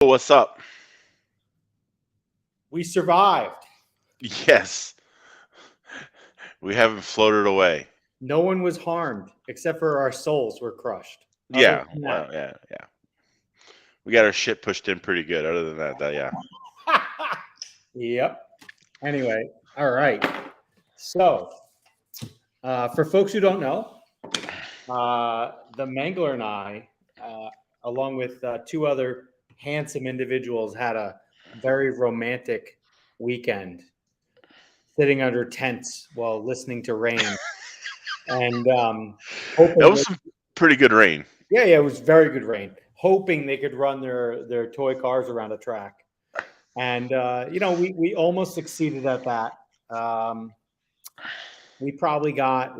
What's up? We survived. Yes. We haven't floated away. No one was harmed except for our souls were crushed. Yeah. Well, yeah. We got our shit pushed in pretty good. Other than that, yeah. Yep. Anyway, all right. So, for folks who don't know, the Mangler and I, along with two other handsome individuals, had a very romantic weekend sitting under tents while listening to rain. And That was some pretty good rain. Yeah, it was very good rain. Hoping they could run their toy cars around a track. And, we almost succeeded at that. We probably got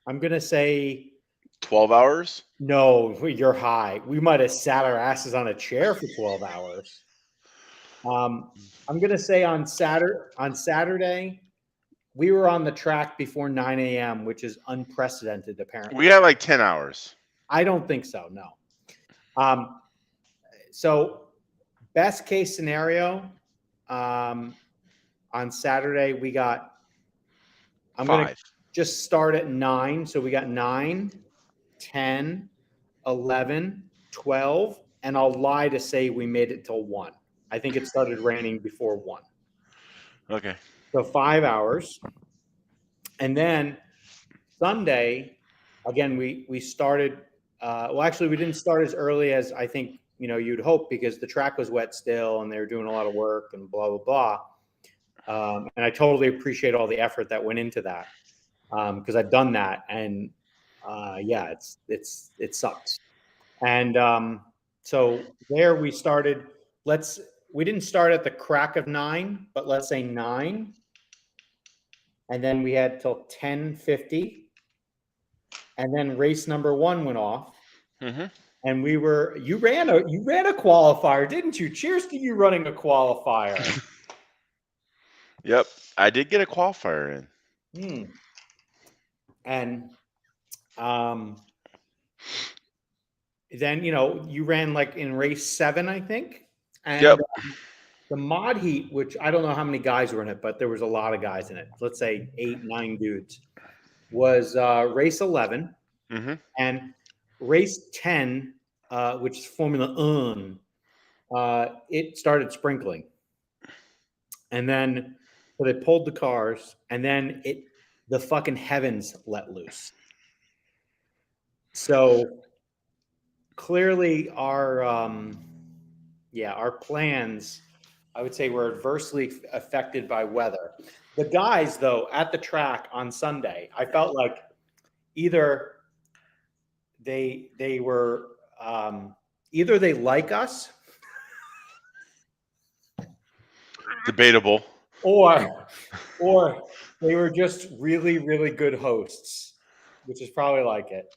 I'm going to say 12 hours? No, you're high. We might have sat our asses on a chair for 12 hours. I'm going to say on Saturday, we were on the track before 9 a.m., which is unprecedented, apparently. We had like 10 hours. I don't think so, no. So best case scenario, on Saturday, we got, I'm going to just start at 9. So we got 9, 10, 11, 12, and I'll lie to say we made it till 1. I think it started raining before 1. Okay. So 5 hours. And then Sunday, again, we started, actually, we didn't start as early as I think, you'd hope, because the track was wet still and they were doing a lot of work and blah, blah, blah. And I totally appreciate all the effort that went into that, because I've done that. And it sucks. And so there we started. We didn't start at the crack of 9, but let's say 9. And then we had till 10:50. And then race number 1 went off. Mm-hmm. And you ran a qualifier, didn't you? Cheers to you running a qualifier. Yep. I did get a qualifier in. And then, you ran like in race 7, I think. And yep. The mod heat, which I don't know how many guys were in it, but there was a lot of guys in it. Let's say 8, 9 dudes. Was race 11. Mm-hmm. And race 10, which is Formula 1, it started sprinkling. And then so they pulled the cars, and then the fucking heavens let loose. So clearly our plans, I would say, were adversely affected by weather. The guys, though, at the track on Sunday, I felt like either they were either they like us, debatable, or they were just really, really good hosts, which is probably like it.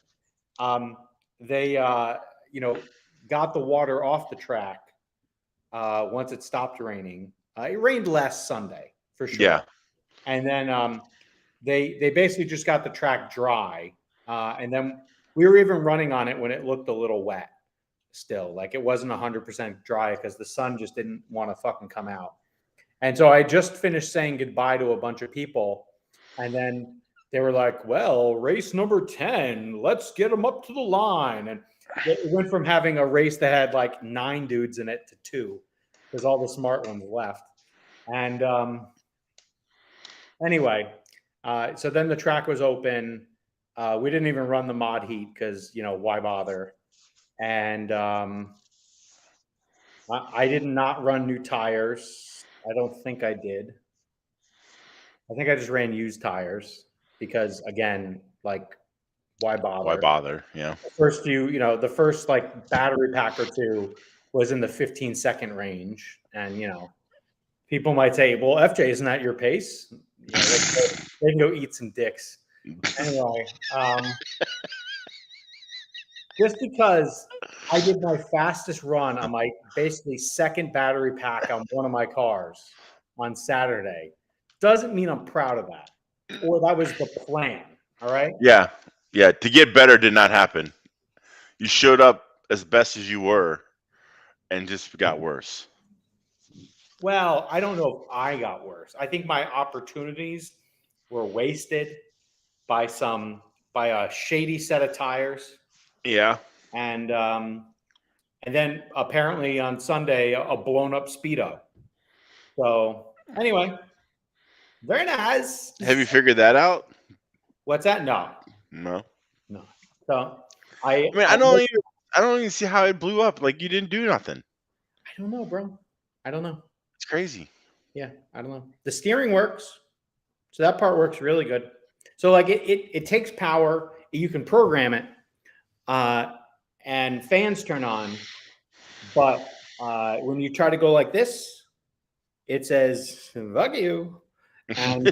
They got the water off the track once it stopped raining. It rained last Sunday for sure. Yeah. And then they basically just got the track dry. And then we were even running on it when it looked a little wet still. Like it wasn't 100% dry because the sun just didn't want to fucking come out. And so I just finished saying goodbye to a bunch of people. And then they were like, well, race number 10, let's get them up to the line. And it went from having a race that had like 9 dudes in it to 2 because all the smart ones left. And anyway, so then the track was open. We didn't even run the mod heat because, why bother? And I did not run new tires. I don't think I did. I think I just ran used tires because, again, like Why Why bother? bother? Yeah. The first few, the first like battery pack or two was in the 15-second range, and people might say, "Well, FJ, isn't that your pace?" They can go eat some dicks. Anyway, just because I did my fastest run on my basically second battery pack on one of my cars on Saturday doesn't mean I'm proud of that, or that was the plan. All right. Yeah. Yeah. To get better did not happen. You showed up as best as you were and just got worse. Well, I don't know if I got worse. I think my opportunities were wasted by a shady set of tires, Yeah. and then apparently on Sunday a blown up speedo. So anyway, very nice. Have you figured that out? What's that? No, No. no. So I I mean, I, I don't even see how it blew up. Like you didn't do nothing. I don't know, bro. I don't know. It's crazy. Yeah, I don't know. The steering works, so that part works really good. So like it takes power. You can program it, and fans turn on. But when you try to go like this, it says "fuck you." And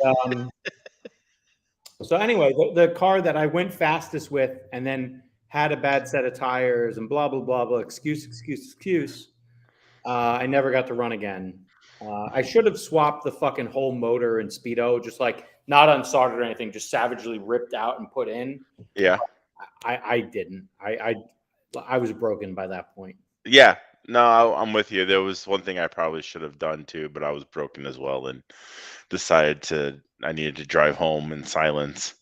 so anyway, the car that I went fastest with, and then had a bad set of tires, and blah blah blah blah. Excuse. I never got to run again. I should have swapped the fucking whole motor and speedo, just like not unsoldered or anything, just savagely ripped out and put in. Yeah. I didn't. I was broken by that point. Yeah. No, I'm with you. There was one thing I probably should have done too, but I was broken as well and decided I needed to drive home in silence.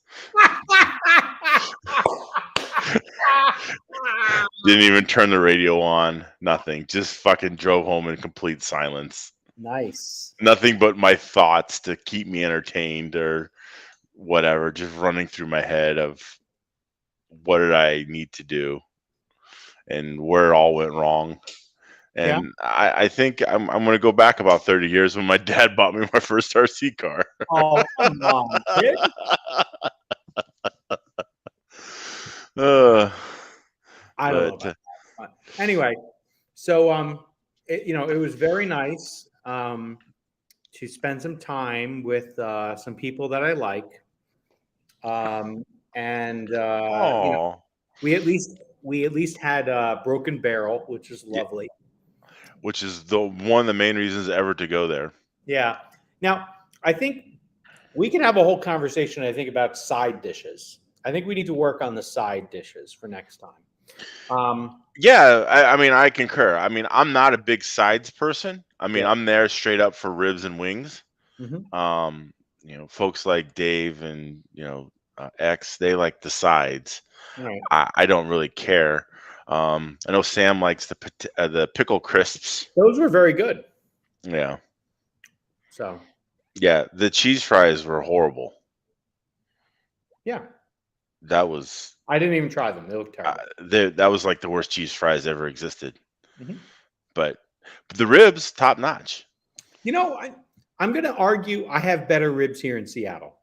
Didn't even turn the radio on. Nothing. Just fucking drove home in complete silence. Nice. Nothing but my thoughts to keep me entertained or whatever, just running through my head of what did I need to do and where it all went wrong. Yeah. And I think I'm going to go back about 30 years when my dad bought me my first RC car. Oh, come on, kid. I don't know But about that. Anyway, so it was very nice to spend some time with some people that I like, and oh, we at least had Broken Barrel, which is lovely. which is one of the main reasons ever to go there. Yeah. Now, I think we can have a whole conversation, I think, about side dishes. I think we need to work on the side dishes for next time. Yeah, I mean, I concur. I mean, I'm not a big sides person. I mean, Yeah. I'm there straight up for ribs and wings. Mhm. Folks like Dave and X, they like the sides. All right. I don't really care. I know Sam likes the pickle crisps. Those were very good. Yeah, So, yeah. The cheese fries were horrible. yeah. That was I didn't even try them. They look terrible. that was like the worst cheese fries ever existed. Mhm. But the ribs, top notch. I'm going to argue I have better ribs here in Seattle.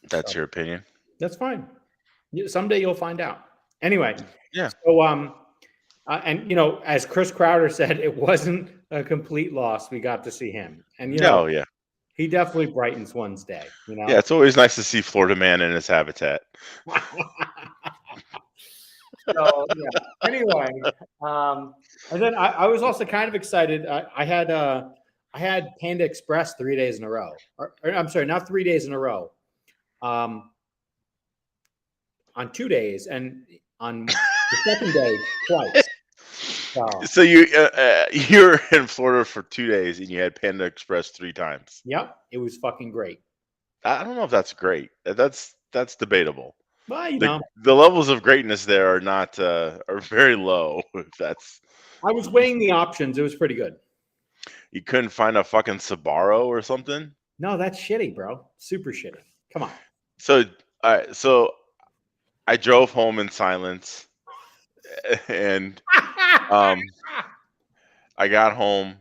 That's So, your opinion. that's fine. Someday you'll find out. Anyway, Yeah. so and as Chris Crowder said, it wasn't a complete loss. We got to see him, and No, yeah. he definitely brightens one's day. Yeah, it's always nice to see Florida man in his habitat. So yeah. Anyway, and then I was also kind of excited. I had Panda Express 3 days in a row. Or, I'm sorry, not 3 days in a row. On 2 days, and on the second day twice. So you're in Florida for 2 days and you had Panda Express 3 times. Yep, it was fucking great. I don't know if that's great. That's debatable. Well, The levels of greatness there are not are very low. If that's I was weighing the options. It was pretty good. you couldn't find a fucking Sbarro or something. No, that's shitty, bro. Super shitty. Come on. So I drove home in silence, and I got home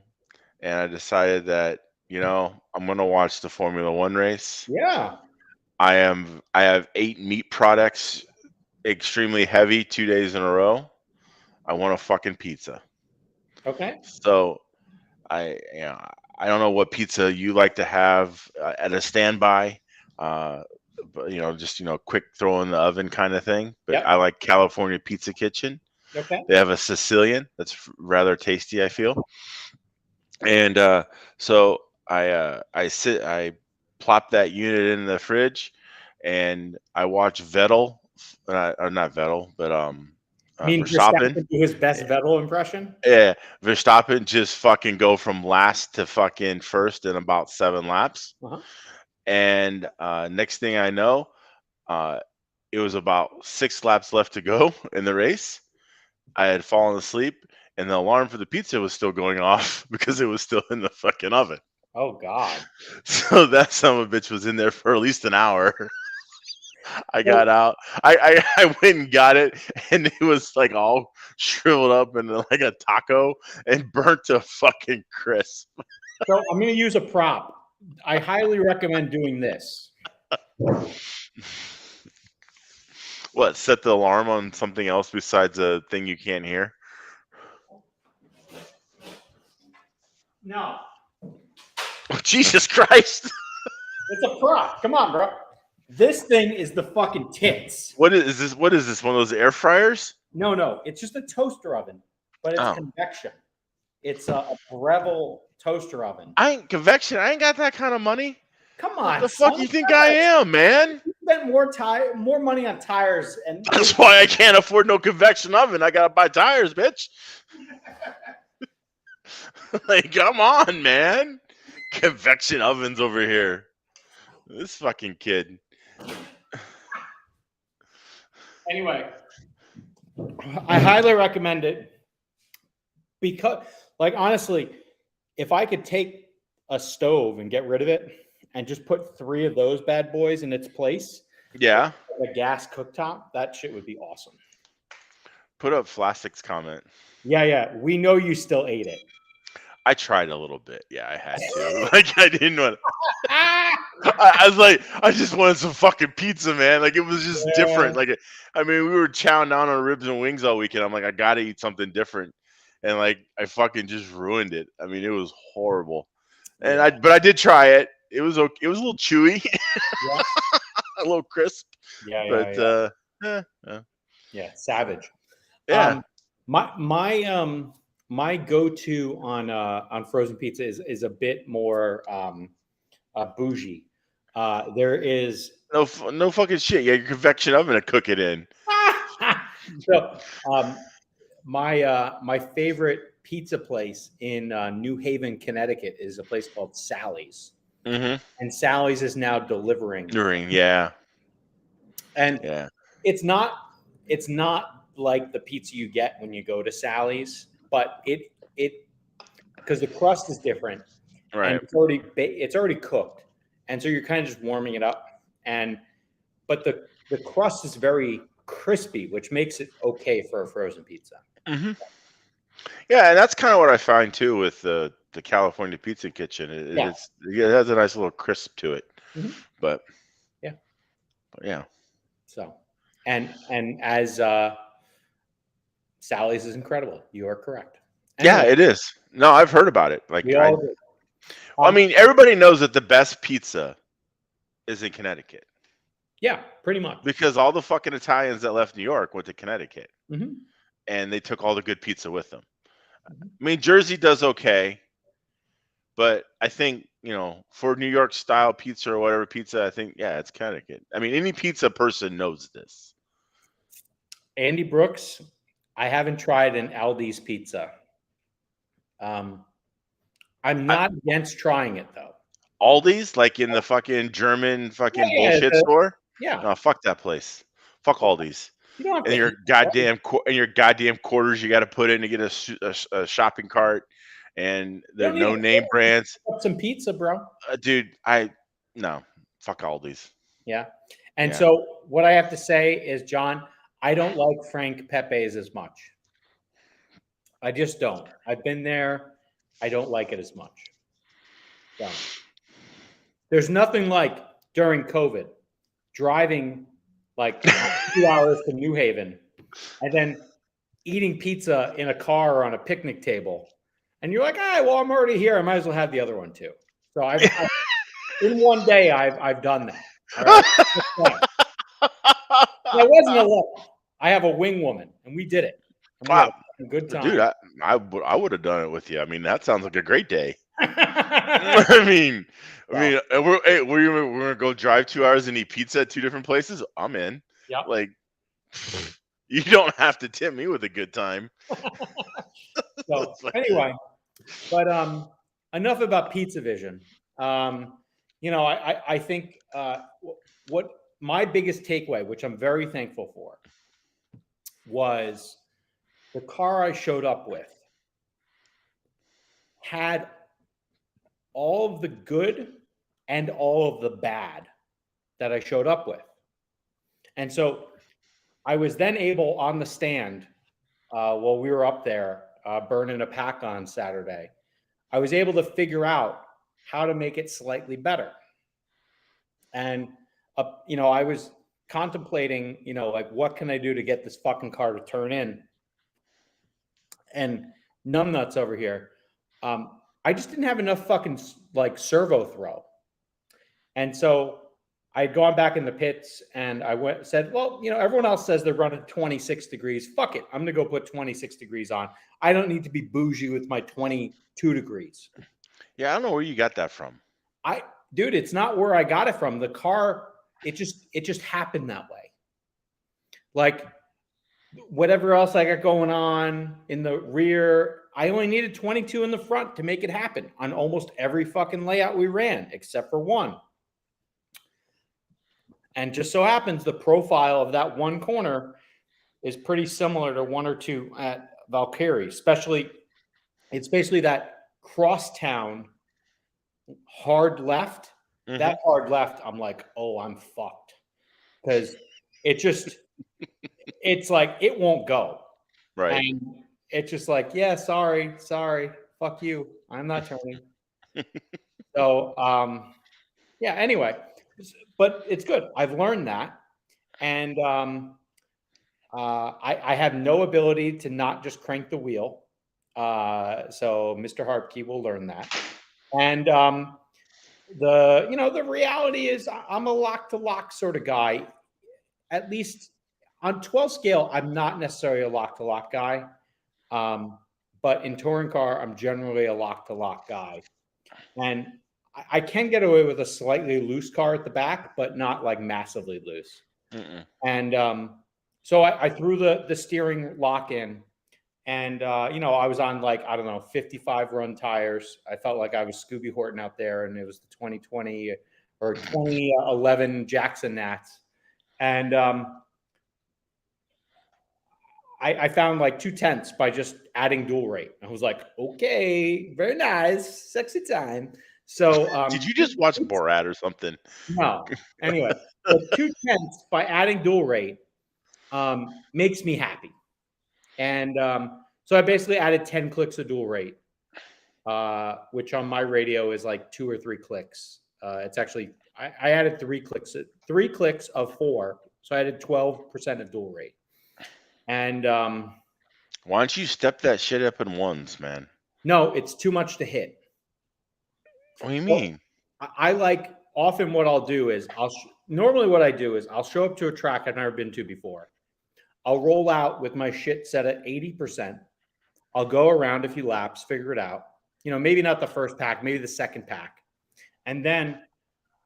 and I decided that I'm gonna watch the Formula One race. Yeah. I have 8 meat products, extremely heavy, 2 days in a row. I want a fucking pizza. Okay. So I don't know what pizza you like to have at a standby, uh, but just quick throw in the oven kind of thing. But I Yep. like California Pizza Kitchen. Okay. They have a Sicilian that's rather tasty, I feel. And so I plop that unit in the fridge, and I watch Vettel, or not Vettel, but Mean Verstappen. Verstappen do his best Vettel impression? Yeah, Verstappen just fucking go from last to fucking first in about 7 laps. Uh-huh. And next thing I know, uh, it was about 6 laps left to go in the race. I had fallen asleep, and the alarm for the pizza was still going off because it was still in the fucking oven. Oh God. So that son of a bitch was in there for at least an hour. I So, got out. I went and got it, and it was like all shriveled up and like a taco and burnt to fucking crisp. so I'm going to use a prop. I highly recommend doing this. What? Set the alarm on something else besides a thing you can't hear? No, Oh, Jesus Christ! it's a prop. Come on, bro. This thing is the fucking tits. What is this? What is this? One of those air fryers? No, it's just a toaster oven, but it's Oh, convection. It's a Breville toaster oven. I ain't convection. I ain't got that kind of money. Come What on, the fuck son. you think I am, man? You spent more money on tires, and That's why I can't afford no convection oven. I gotta buy tires, bitch. Like, come on, man. Convection ovens over here. This fucking kid. anyway, I highly recommend it because, like, honestly, if I could take a stove and get rid of it and just put 3 of those bad boys in its place, Yeah. a gas cooktop, that shit would be awesome. Put up Flastic's comment. Yeah. We know you still ate it. I tried a little bit. Yeah, I had to. Like, I didn't want. Ah! I was like, I just wanted some fucking pizza, man. Like, it was just different. Yeah. Like, I mean, we were chowing down on ribs and wings all weekend. I'm like, I gotta eat something different, and like, I fucking just ruined it. I mean, it was horrible. And Yeah. but I did try it. It was okay. It was a little chewy, Yeah. a little crisp. But Savage. yeah. My go-to on frozen pizza is a bit more bougie. There is No fucking shit. Yeah, your convection oven to cook it in. so my favorite pizza place in New Haven, Connecticut is a place called Sally's. Mm-hmm. And Sally's is now delivering. Yeah. And Yeah. it's not like the pizza you get when you go to Sally's, but it because the crust is different, Right. and it's already cooked, and so you're kind of just warming it up, but the crust is very crispy, which makes it okay for a frozen pizza. Mm-hmm. Yeah, and that's kind of what I find too with the California Pizza Kitchen. It has a nice little crisp to it. Mm-hmm. But yeah. So, and as Sally's is incredible. You are correct. Anyway, yeah, it is. No, I've heard about it. Like, I mean, everybody knows that the best pizza is in Connecticut. Yeah, pretty much. Because all the fucking Italians that left New York went to Connecticut. Mm-hmm. And they took all the good pizza with them. Mm-hmm. I mean, Jersey does okay. But I think, for New York style pizza or whatever pizza, I think, yeah, it's Connecticut. I mean, any pizza person knows this. Andy Brooks, I haven't tried an Aldi's pizza. I'm not against trying it, though. Aldi's? Like in the fucking German fucking bullshit store? Yeah. No, fuck that place. Fuck Aldi's. You don't have and your goddamn quarters you got to put in to get a shopping cart, and they're no name brands. Some pizza, bro. Dude, no, fuck Aldi's. Yeah, and so what I have to say is, John, I don't like Frank Pepe's as much. I just don't. I've been there. I don't like it as much. Done. There's nothing like during COVID driving like 2 hours to New Haven and then eating pizza in a car or on a picnic table. And you're like, all right, well, I'm already here. I might as well have the other one too. So in one day, I've done that. All right. That wasn't a lot. I have a wing woman, and we did it. And we had a good time. Dude, I would have done it with you. I mean, that sounds like a great day. I mean, we're gonna go drive 2 hours and eat pizza at 2 different places. I'm in. Yep. Like, you don't have to tip me with a good time. So anyway, but enough about Pizza Vision. I think what my biggest takeaway, which I'm very thankful for, was the car I showed up with had all of the good and all of the bad that I showed up with. And so I was then able on the stand while we were up there burning a pack on Saturday, I was able to figure out how to make it slightly better. And, I was contemplating, like, what can I do to get this fucking car to turn in? And numbnuts over here. I just didn't have enough fucking like servo throw. And so I'd gone back in the pits and I said, well, everyone else says they're running 26 degrees. Fuck it. I'm going to go put 26 degrees on. I don't need to be bougie with my 22 degrees. Yeah, I don't know where you got that from. Dude, it's not where I got it from. The car, it just happened that way. Like whatever else I got going on in the rear, I only needed 22 in the front to make it happen on almost every fucking layout we ran, except for one. And just so happens the profile of that one corner is pretty similar to one or two at Valkyrie, especially it's basically that crosstown hard left. Mm-hmm. That hard left, I'm like, oh, I'm fucked. Because it's like, it won't go. Right. And it's just like, yeah, sorry, fuck you. I'm not turning. So, yeah, anyway, but it's good. I've learned that. And I have no ability to not just crank the wheel. So Mr. Harpkey will learn that. And the reality is I'm a lock-to-lock sort of guy. At least on 12 scale, I'm not necessarily a lock-to-lock guy. But in touring car, I'm generally a lock-to-lock guy. And I can get away with a slightly loose car at the back, but not like massively loose. Mm-mm. And so I threw the steering lock in. And, I was on 55 run tires. I felt like I was Scooby Horton out there, and it was the 2020 or 2011 Jackson Nats. And I found like 2/10 by just adding dual rate. I was like, okay, very nice, sexy time. So did you just watch Borat or something? No. Anyway, so 2/10 by adding dual rate makes me happy. And so I basically added 10 clicks of dual rate, which on my radio is like 2 or 3 clicks. It's actually, I added 3 clicks of 4. So I added 12% of dual rate. And why don't you step that shit up in ones, man? No, it's too much to hit. What do you mean? I like often what I'll do is normally what I do is I'll show up to a track I've never been to before. I'll roll out with my shit set at 80%. I'll go around a few laps, figure it out. Maybe not the first pack, maybe the second pack. And then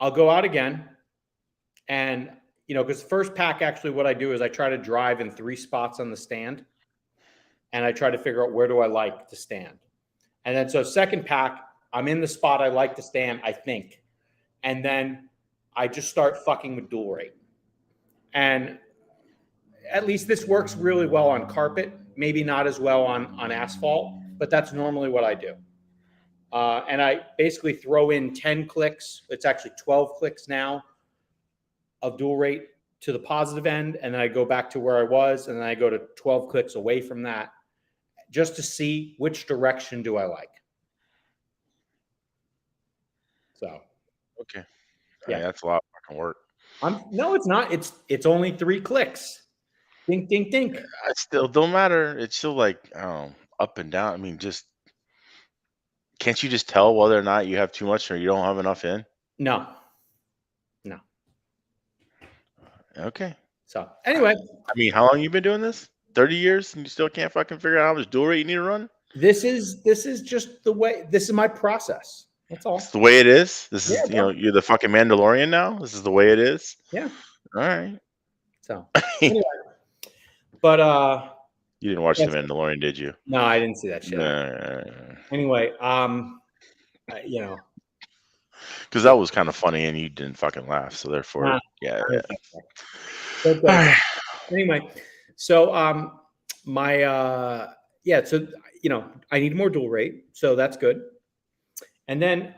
I'll go out again. And, because the first pack, actually what I do is I try to drive in 3 spots on the stand. And I try to figure out where do I like to stand. And then so second pack, I'm in the spot I like to stand, I think. And then I just start fucking with dual rate. And at least this works really well on carpet, maybe not as well on asphalt, but that's normally what I do. And I basically throw in 10 clicks. It's actually 12 clicks now of dual rate to the positive end. And then I go back to where I was. And then I go to 12 clicks away from that just to see which direction do I like. So Okay. yeah, That's a lot of fucking work. no, it's not. It's only 3 clicks. Dink, dink, dink. I still don't matter. It's still like, up and down. I mean, just can't you just tell whether or not you have too much or you don't have enough in? No, no. Okay. So I, anyway, I mean, how long you been doing this? 30 years and you still can't fucking figure out how much dual rate you need to run? this is just the way. This is my process. That's It's all. the way it is. This Yeah, is, bro. you're the fucking Mandalorian now. This is the way it is. Yeah. All right. So anyway, but You didn't watch The yes, Mandalorian, did you? no, I didn't see that shit. Nah. Anyway, you know, Because that was kind of funny and you didn't fucking laugh. So therefore, nah, yeah. but, All right. anyway, so my yeah, so I need more dual rate, so that's good. And then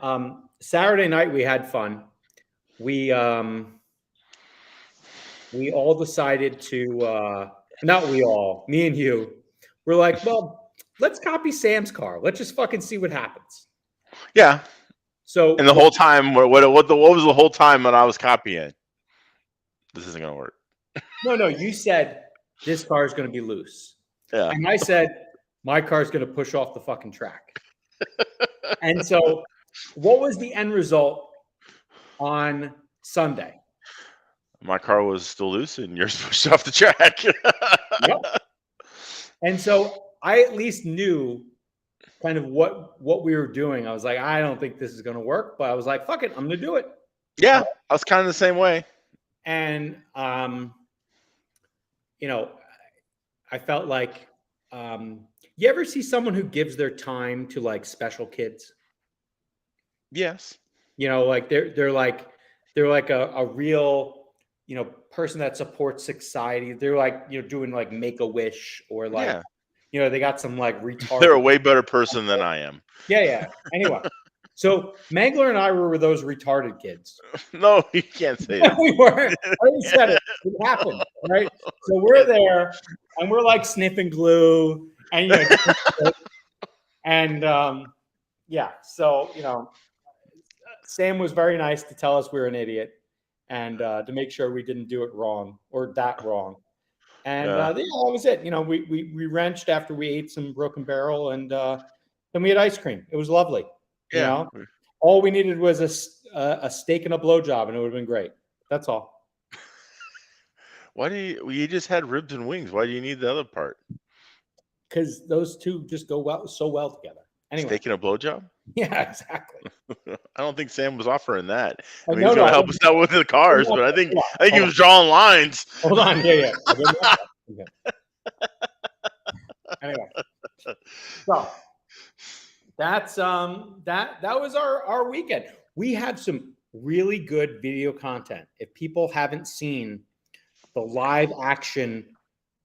Saturday night we had fun. We all decided to not we all, me and you, we're like, well, let's copy Sam's car. Let's just fucking see what happens. Yeah. So And the whole time, what was the whole time when I was copying? This isn't gonna work. no, you said this car is going to be loose. Yeah. And I said, my car is going to push off the fucking track. And so, what was the end result on Sunday? My car was still loose and yours pushed off the track. Yep. And so, I at least knew kind of what we were doing. I was like, I don't think this is going to work, but I was like, fuck it, I'm going to do it. Yeah, I was kind of the same way. And I felt like, you ever see someone who gives their time to like special kids? Yes. Like they're like a real, person that supports society. They're like, doing like Make-A-Wish or like, Yeah. they got some like retarded. They're a way better person than I am. Yeah. Anyway, so Mangler and I were those retarded kids. No, you can't say that. We weren't. I already said it. It happened, right? So we're there and we're like sniffing glue and yeah. So Sam was very nice to tell us we were an idiot and to make sure we didn't do it wrong or that wrong. And Yeah. that was it. We wrenched after we ate some Broken Barrel and then we had ice cream. It was lovely. Yeah. All we needed was a steak and a blowjob, and it would have been great. That's all. Why do you just had ribs and wings? Why do you need the other part? Because those two just go so well together. Anyway. Steak and a blowjob? Yeah, exactly. I don't think Sam was offering that. I mean, No, he's going to help us out with the cars, but I think he was drawing lines. Hold on. Yeah. Okay. Anyway. So that's that was our weekend. We had some really good video content. If people haven't seen the live action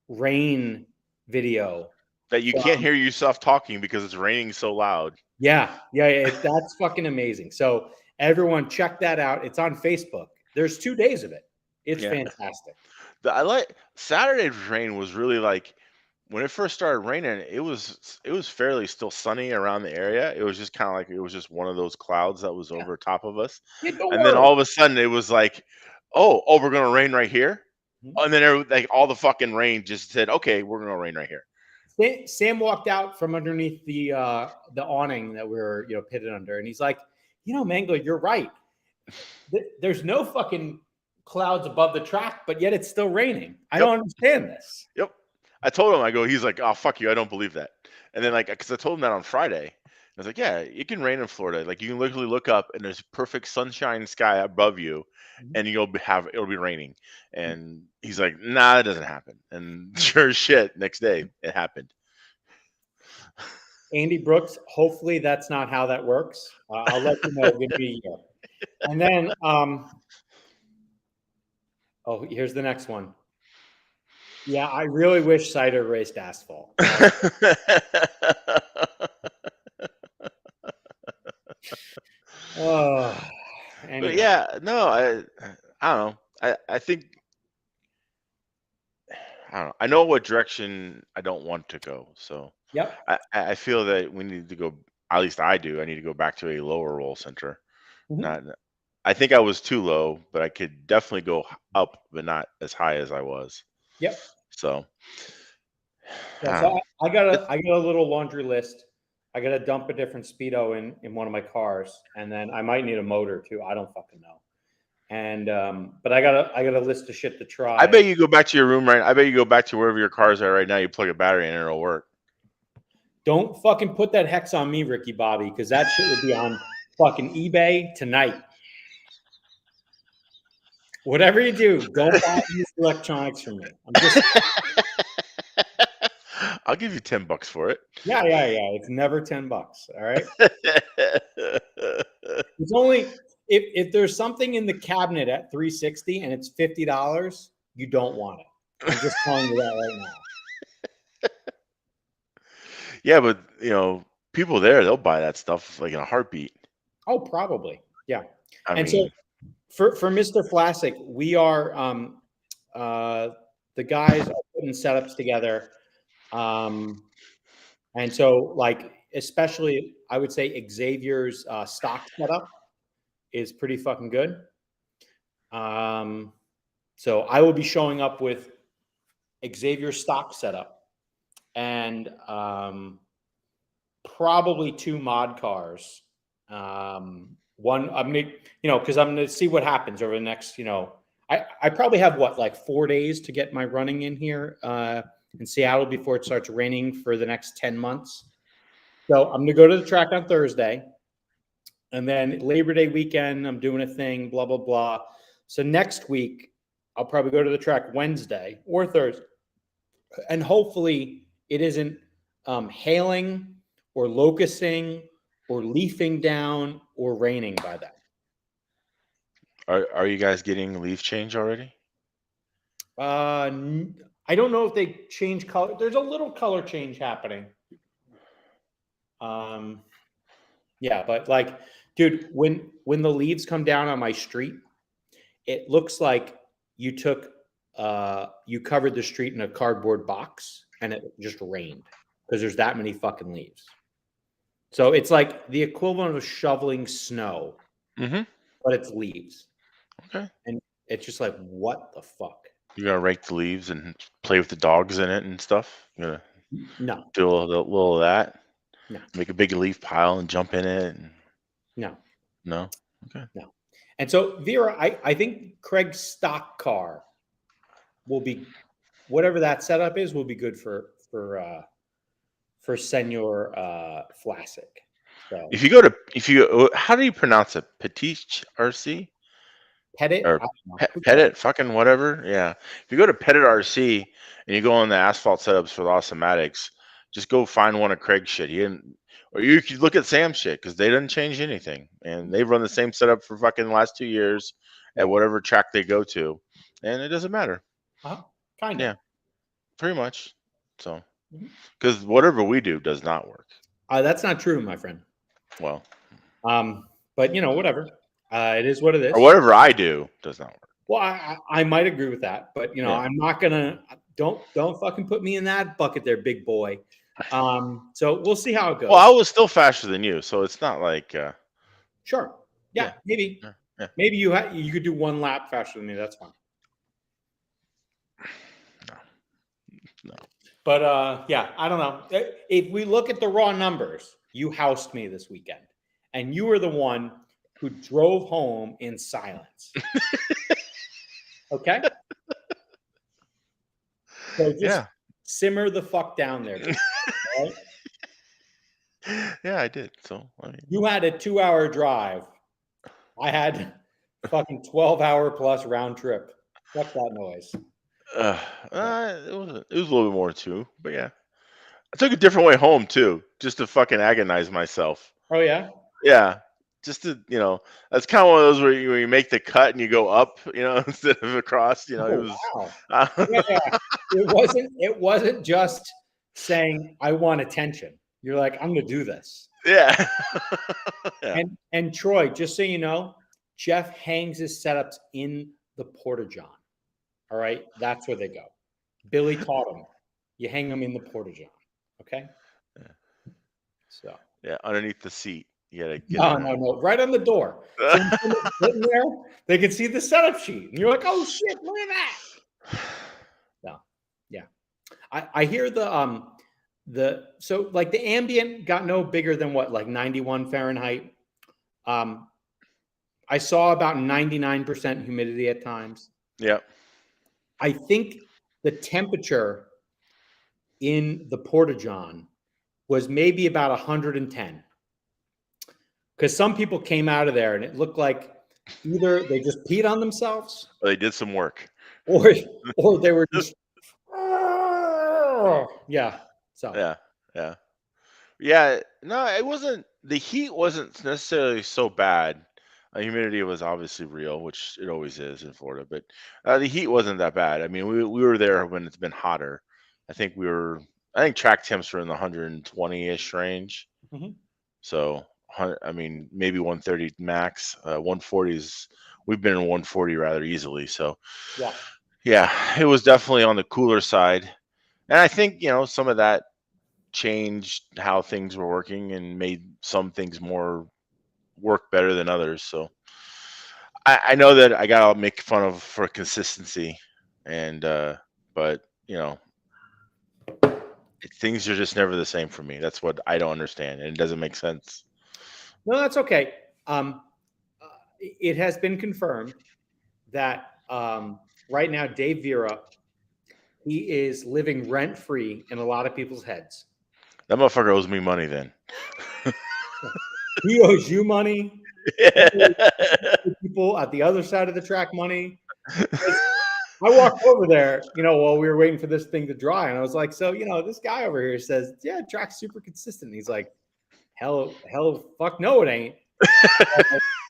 rain video that you can't hear yourself talking because it's raining so loud. Yeah, that's fucking amazing. So everyone check that out. It's on Facebook. There's 2 days of it. It's fantastic. I like Saturday's rain was really like when it first started raining, it was fairly still sunny around the area. It was just kind of like it was just one of those clouds that was over top of us. And then all of a sudden it was like, oh, we're gonna rain right here. And then like all the fucking rain just said, okay, we're gonna rain right here. Sam walked out from underneath the awning that we were pitted under, and he's like, Mangler, you're right. There's no fucking clouds above the track, but yet it's still raining. I don't understand this. Yep. I told him, he's like, oh, fuck you. I don't believe that. And then because I told him that on Friday, I was like, yeah, it can rain in Florida. Like you can literally look up and there's perfect sunshine sky above you and it'll be raining. And he's like, nah, that doesn't happen. And sure as shit, next day it happened. Andy Brooks, hopefully that's not how that works. I'll let you know. Give me a year. And then, here's the next one. Yeah, I really wish Cider raced asphalt. Anyway. But yeah, no, I don't know. I think I don't know. I know what direction I don't want to go. So yep. I feel that we need to go. At least I do. I need to go back to a lower roll center Not. I think I was too low, but I could definitely go up, but not as high as I was. Yep. So Yeah, I so don't know. It's I got a little laundry list. I got to dump a different speedo in one of my cars, and then I might need a motor too. I don't fucking know. And but I got a list of shit to I try. bet you go back to your room right. I bet you go back to wherever your cars are right now. You plug a battery in, and it'll work. Don't fucking put that hex on me, Ricky Bobby, because that shit would be on fucking eBay tonight. Whatever you do, don't buy used electronics from me. I'm just I'll give you $10 for it. yeah. It's never $10. All right. It's only if there's something in the cabinet at 360 and it's $50, you don't want it. I'm just telling you that right now. Yeah, but people there, they'll buy that stuff like in a heartbeat. Oh, probably. Yeah. I And so mean, for Mr. Flassic, we are the guys are putting setups together. And so like especially I would say Xavier's stock setup is pretty fucking good. So I will be showing up with Xavier's stock setup and probably 2 mod cars. One, I'm gonna, because I'm gonna see what happens over the next, I probably have what, like 4 days to get my running in here in Seattle before it starts raining for the next 10 months. So I'm gonna go to the track on Thursday, and then Labor Day weekend, I'm doing a thing, blah blah blah. So next week, I'll probably go to the track Wednesday or Thursday, and hopefully it isn't hailing or locusting or leafing down or raining by then. are you guys getting leaf change already? I don't know if they change color. There's a little color change happening. Yeah, but like, dude, when the leaves come down on my street, it looks like you took you covered the street in a cardboard box and it just rained because there's that many fucking leaves. So it's like the equivalent of shoveling snow, Mm-hmm. but it's leaves. Okay. And it's just like, what the fuck? You gotta rake the leaves and play with the dogs in it and stuff. You gotta No, do a little of that. no, Make a big leaf pile and jump in it. no, No. Okay. no. And so Vera, I think Craig's stock car will be whatever that setup is will be good for Senor Flassic. So If you how do you pronounce it? Petite RC Pettit, or I don't know. Who cares? Pettit, fucking whatever. Yeah. If you go to Pettit RC and you go on the asphalt setups for the automatics, just go find one of Craig's shit. He didn't, or you could look at Sam's shit because they didn't change anything, and they've run the same setup for fucking the last 2 years at Yeah. whatever track they go to, and it doesn't matter. Uh-huh. Kind of. Yeah, pretty much. So, Mhm. because whatever we do does not work. That's not true, my friend. Well, But whatever. It is what it or is. whatever I do does not work. Well, I might agree with that, but Yeah. I'm not gonna. Don't fucking put me in that bucket, there, big boy. So we'll see how it goes. Well, I was still faster than you, so it's not like. Sure. Yeah, Yeah. maybe. Yeah. Maybe you could do 1 lap faster than me. That's fine. No. But yeah, I don't know. If we look at the raw numbers, you housed me this weekend, and you were the one who drove home in silence. Okay, so just Yeah. simmer the fuck down there. Dude, all right? Yeah, I did. So I mean, You had a 2-hour drive. I had fucking 12-hour plus round trip. Fuck that noise. it was a little bit more too, but yeah, I took a different way home too, just to fucking agonize myself. Oh yeah. Yeah, just to that's kind of one of those where you make the cut and you go up, instead of across. It Oh was. wow. Yeah. It wasn't just saying I want attention. You're like, I'm gonna do this. Yeah. Yeah. And Troy, just so you know, Jeff hangs his setups in the porta john. All right, that's where they go. Billy taught him. You hang them in the porta john. Okay. Yeah. So Yeah, underneath the seat. You gotta get No, in. no, no. Right on the door. So when someone's sitting there, they can see the setup sheet. And you're like, oh shit, look at that. No. Yeah. I hear the so like the ambient got no bigger than what, like 91 Fahrenheit. Um I saw about 99% humidity at times. Yep. I think the temperature in the Porta-John was maybe about 110. Because some people came out of there and it looked like either they just peed on themselves They did some work. or or they were just yeah. So Yeah. Yeah. Yeah. No, it wasn't. The heat wasn't necessarily so bad. Humidity was obviously real, which it always is in Florida, but the heat wasn't that bad. I mean, we were there when it's been hotter. I think we were. I think track temps were in the 120-ish range. mhm. So, I mean, maybe 130 max. 140s. We've been in 140 rather easily. So, Yeah. yeah, it was definitely on the cooler side. And I think some of that changed how things were working and made some things more work better than others. So I know that I gotta make fun of for consistency, and but things are just never the same for me. That's what I don't understand, and it doesn't make sense. No, that's okay. It has been confirmed that right now Dave Vera, he is living rent free in a lot of people's heads. That motherfucker owes me money then. He owes you money. He owes people at the other side of the track money. I walked over there, while we were waiting for this thing to dry, and I was like, "So, this guy over here says, yeah, track's super consistent." And he's like, "Hell, fuck, no, it ain't."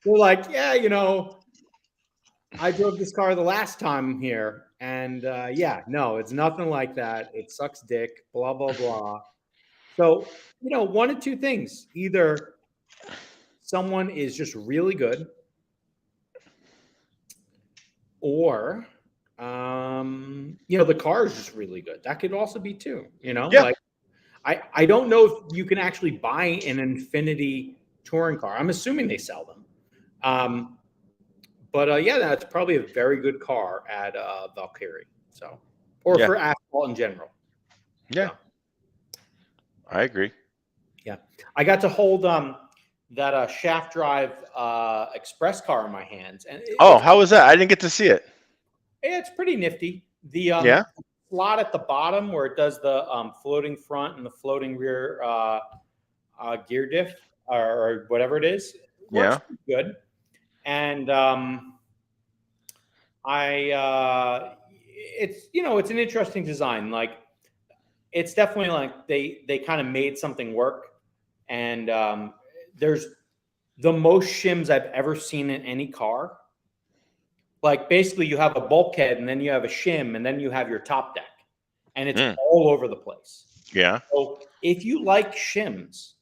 We're like, "Yeah, I drove this car the last time here, and yeah, no, it's nothing like that. It sucks dick, blah blah blah." So, one of two things: either someone is just really good, or the car is just really good. That could also be too. Yeah, Like I don't know if you can actually buy an Infinity touring car. I'm assuming they sell them. But yeah, that's probably a very good car at Valkyrie. So, or yeah, for asphalt in general. yeah. So, I agree. yeah, I got to hold that shaft drive express car in my hands, and Oh, how was that? I didn't get to see it. it's pretty nifty. The Yeah, slot at the bottom where it does the floating front and the floating rear gear diff or whatever it is works yeah, pretty good. And it's an interesting design. Like it's definitely like they kind of made something work. And there's the most shims I've ever seen in any car. Like basically you have a bulkhead and then you have a shim and then you have your top deck and it's mm, all over the place. yeah. So if you like shims,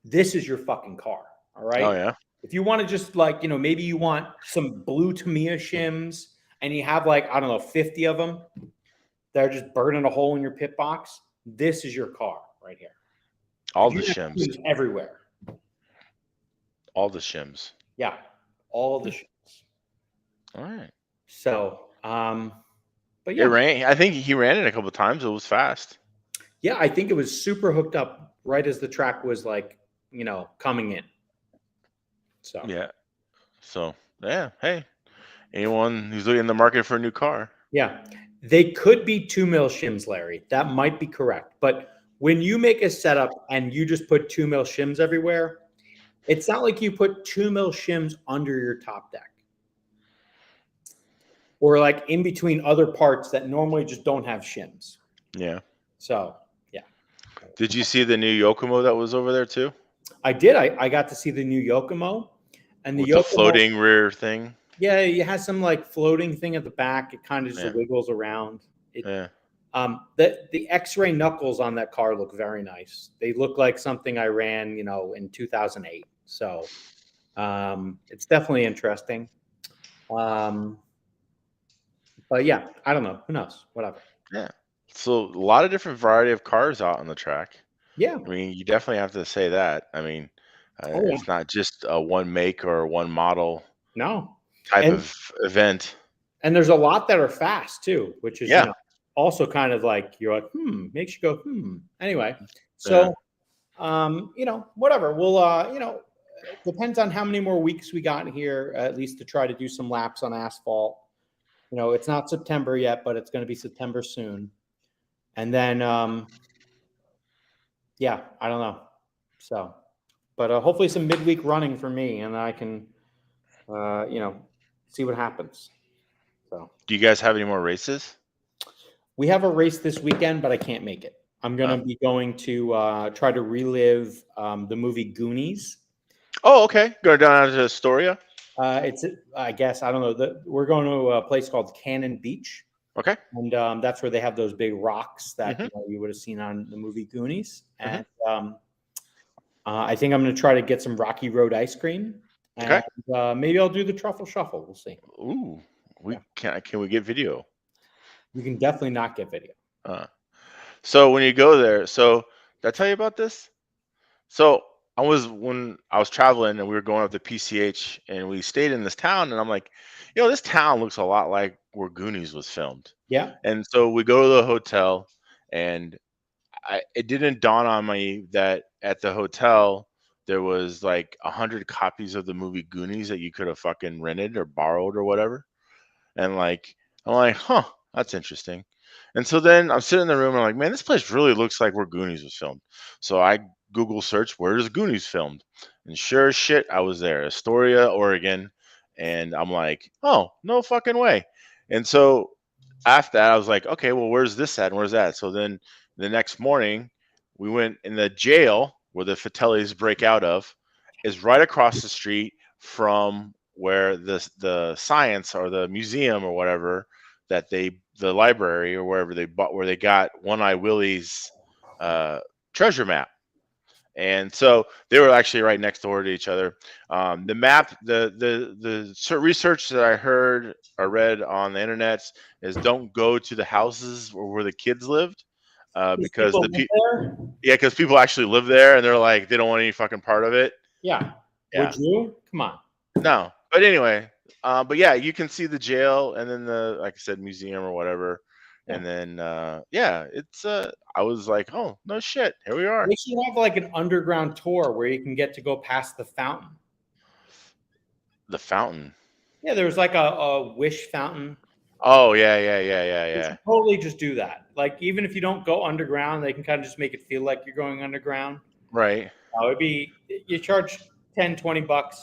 this is your fucking car. All Oh right. yeah. If you want to just like, maybe you want some blue Tamiya shims and you have like, I don't know, 50 of them, they're just burning a hole in your pit box. This is your car right here. All the You have shims. shims everywhere. All the shims. Yeah. All the shims. All right. So, but It yeah. ran. I think he ran it a couple times. It was fast. Yeah, I think it was super hooked up right as the track was like, coming in. So, Yeah. So yeah. Hey, anyone who's looking in the market for a new car. yeah, they could be 2 mil shims, Larry. That might be correct. But when you make a setup and you just put 2 mil shims everywhere, it's not like you put 2 mil shims under your top deck or like in between other parts that normally just don't have shims. Yeah. So, yeah. Did you see the new Yokomo that was over there too, I did. I got to see the new Yokomo. And the with the Yokomo, floating rear thing? yeah, it has some like floating thing at the back. It kind of just Yeah. wiggles around. Yeah. The X-ray knuckles on that car look very nice. They look like something I ran, in 2008. So it's definitely interesting. But yeah, I don't know. Who knows? Whatever. Yeah. So a lot of different variety of cars out on the track. Yeah. I mean, you definitely have to say that. I mean, Oh yeah. It's not just a one make or one model No. type And of event. there's a lot that are fast too, which is, Yeah, also kind of like you're like, makes you go, Anyway, yeah. so whatever. We'll depends on how many more weeks we got here, at least to try to do some laps on asphalt. It's not September yet, but it's going to be September soon. And then yeah, I don't know. So, but hopefully some midweek running for me, and I can see what happens. So Do you guys have any more races? we have a race this weekend, but I can't make it. I'm going Uh, to be going to try to relive the movie Goonies. oh, okay. Going down to Astoria. It's, I guess, I don't know. We're going to a place called Cannon Beach, Okay. and that's where they have those big rocks that Hmm. you would have seen on the movie Goonies. Hmm. And I think I'm going to try to get some Rocky Road ice cream, and Okay. maybe I'll do the truffle shuffle. We'll see. Ooh, Yeah. can we get video? You can definitely not get video. Uh, so when you go there, so did I tell you about this? So when I was traveling and we were going up to PCH and we stayed in this town and I'm like, this town looks a lot like where Goonies was filmed. Yeah. And so we go to the hotel and it didn't dawn on me that at the hotel there was like 100 copies of the movie Goonies that you could have fucking rented or borrowed or whatever. And like I'm like, huh, that's interesting. And so then I'm sitting in the room and I'm like, man, this place really looks like where Goonies was filmed. So I Google search where is Goonies filmed, and sure as shit, I was there, Astoria, Oregon, and I'm like, oh, no fucking way. And so after that, I was like, okay, well, where's this at and where's that? So then the next morning, we went in the jail where the Fratellis break out of, is right across the street from where the science or the museum or whatever that the library or wherever they bought where they got One Eye Willie's uh, treasure map. And so they were actually right next door to each other. The map, the research that I heard or read on the internet is don't go to the houses where the kids lived These because people live there. because people actually live there and they're like they don't want any fucking part of it. Yeah. Yeah, Would you? Come on. no, but anyway, but yeah, you can see the jail and then the like I said museum or whatever, Yeah. and then yeah, it's I was like, oh no shit, here we are. They should have like an underground tour where you can get to go past the fountain. The fountain. Yeah, there's like a wish fountain. Oh yeah. They should totally just do that. Like even if you don't go underground, they can kind of just make it feel like you're going underground. Right. It'd be you charge 10, $20,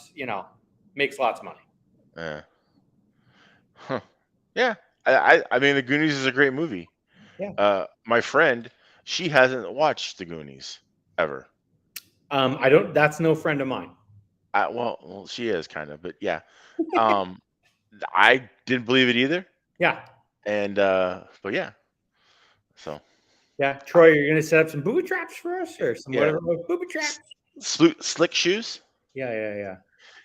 makes lots of money. Yeah. Huh. Yeah. I mean, The Goonies is a great movie. Yeah. My friend, she hasn't watched The Goonies ever. I don't. That's no friend of mine. Well, she is kind of, but yeah. Um, I didn't believe it either, Yeah. and but yeah. So Yeah. Troy, you're gonna set up some booby traps for us, or some yeah, whatever booby traps. Slick Shoes. Yeah.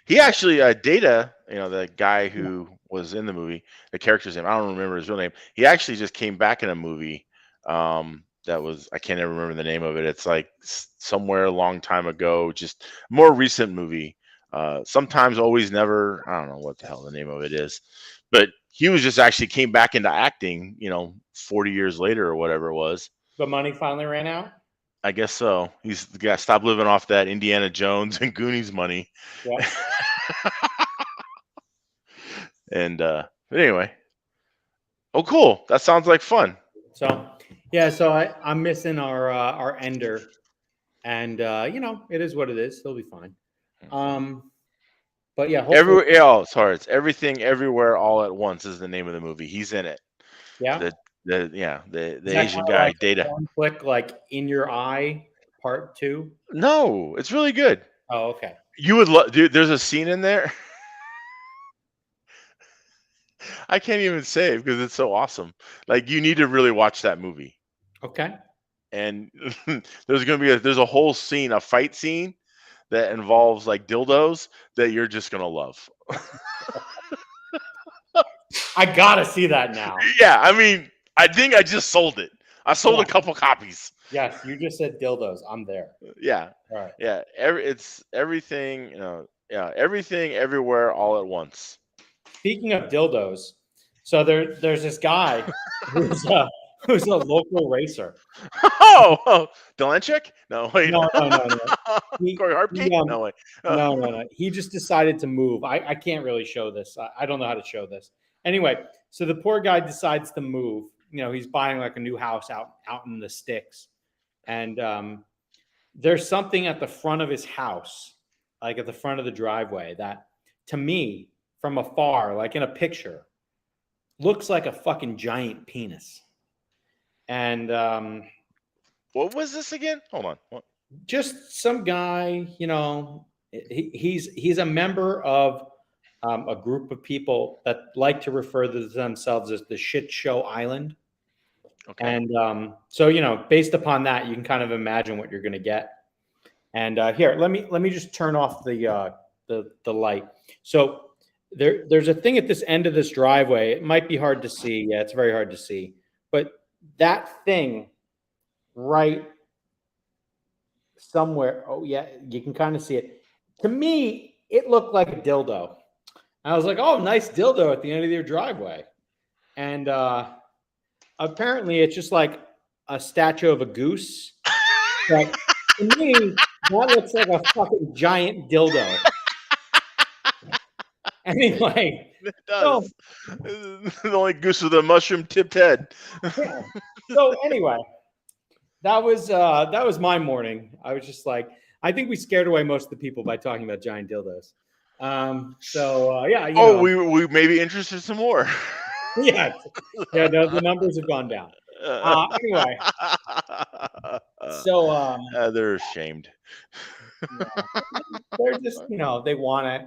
He actually, Data, the guy who was in the movie, the character's name, I don't remember his real name. He actually just came back in a movie that was, I can't ever remember the name of it. It's like somewhere a long time ago, just more recent movie. Sometimes, always, never. I don't know what the hell the name of it is, but he was just actually came back into acting, 40 years later or whatever it was. The money finally ran out. I guess so. He's the guy. Stop living off that Indiana Jones and Goonies money. Yeah. And but anyway, oh cool, that sounds like fun. So yeah, so I'm missing our ender, and it is what it is. He'll be fine. But yeah, hopefully, Everywhere, yeah, sorry, it's Everything Everywhere All at Once is the name of the movie. He's in it. yeah. The Is that Asian kinda guy, like Data. Click like In Your Eye Part 2? No, it's really good. Oh, okay. You would love, dude. There's a scene in there. I can't even say it because it's so awesome. Like you need to really watch that movie. Okay. And there's a whole scene, a fight scene that involves like dildos that you're just gonna love. I gotta see that now. Yeah, I mean, I think I just sold it. I sold a couple copies. Yes, you just said dildos. I'm there. Yeah, All right. yeah. It's everything. Yeah, everything, everywhere, all at once. Speaking of dildos, so there's this guy who's a who's a local racer. Oh, Delenchik? No, wait. No, no, no, no. Corey He Harpke? No, wait. no, no, no. He just decided to move. I can't really show this. I don't know how to show this. Anyway, so the poor guy decides to move. He's buying like a new house out in the sticks, and there's something at the front of his house, like at the front of the driveway, that to me, from afar, like in a picture, looks like a fucking giant penis. And What was this again? Hold on. What? just some guy, he's a member of a group of people that like to refer to themselves as the shit show island. Okay. And so based upon that, you can kind of imagine what you're going to get. And here, let me just turn off the light. So there's a thing at this end of this driveway. It might be hard to see. Yeah, it's very hard to see. But that thing right somewhere. Oh yeah, you can kind of see it. To me, it looked like a dildo. I was like, oh, nice dildo at the end of your driveway. And apparently it's just like a statue of a goose. But to me, that looks like a fucking giant dildo. Anyway, It does. The only goose with a mushroom tipped head. yeah. So anyway, that was my morning. I was just like, I think we scared away most of the people by talking about giant dildos. Yeah. We may be interested in some more. Yeah. The numbers have gone down. Anyway, so they're ashamed. yeah, they're just they want it.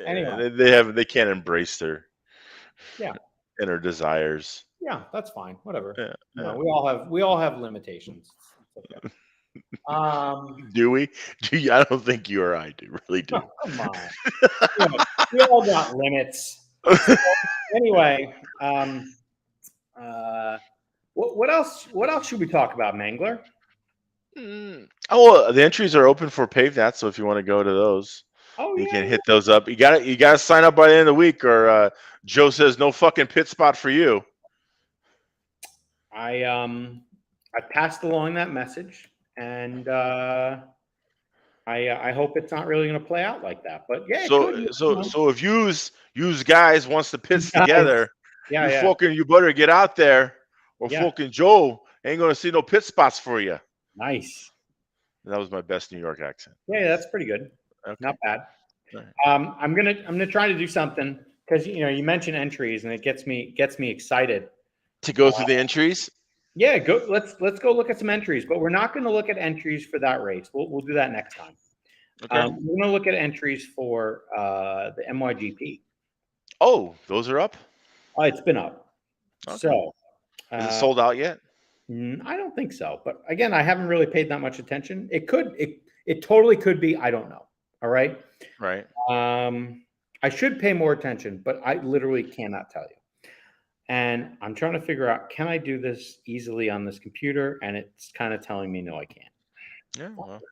Anyway, They can't embrace their yeah inner desires. yeah, that's fine. Whatever. Yeah. We all have limitations. It's okay. Do we? I don't think you or I do. Really do. Oh, come on. We all got limits. So, anyway, what else? What else should we talk about, Mangler? Oh, the entries are open for PaveNet, so if you want to go to those, you can hit those up. You got to sign up by the end of the week, or Joe says no fucking pit spot for you. I passed along that message, and I hope it's not really going to play out like that. But yeah, so if use guys wants the pits together, you better get out there, or fucking Joe ain't going to see no pit spots for you. Nice. That was my best New York accent. Yeah, that's pretty good. Okay. Not bad. Right. I'm gonna try to do something because you mentioned entries and it gets me excited to go through the entries. Yeah, go. Let's go look at some entries, but we're not going to look at entries for that race. We'll do that next time. Okay. We're going to look at entries for the NYGP. Oh, those are up. It's been up. Okay. So is it sold out yet? I don't think so, but again, I haven't really paid that much attention. It totally could be. I don't know. All right. Right. I should pay more attention, but I literally cannot tell you. And I'm trying to figure out, can I do this easily on this computer? And it's kind of telling me, no, I can't. Yeah. Well,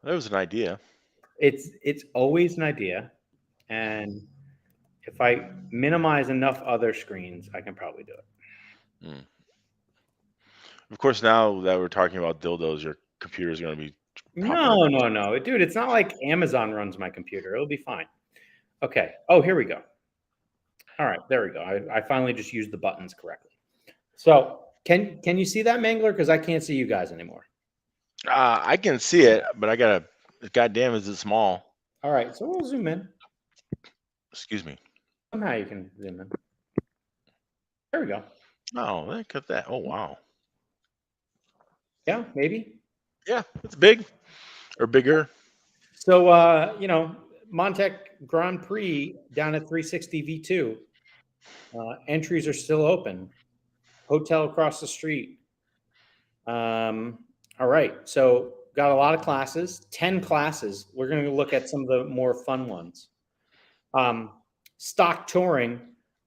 that was an idea. It's always an idea, and if I minimize enough other screens, I can probably do it. Of course, now that we're talking about dildos, your computer is going to be no, dude. It's not like Amazon runs my computer. It'll be fine. Okay. Oh, here we go. All right, there we go. I finally just used the buttons correctly. So can you see that, Mangler? Because I can't see you guys anymore. I can see it, but goddamn, is it small? All right, so we'll zoom in. Excuse me. Somehow you can zoom in. There we go. Oh, look at that. Oh, wow. Yeah, maybe. Yeah, it's big or bigger. So, Montec Grand Prix down at 360 V2. Entries are still open. Hotel across the street. All right. So got a lot of classes, 10 classes. We're going to look at some of the more fun ones. Stock touring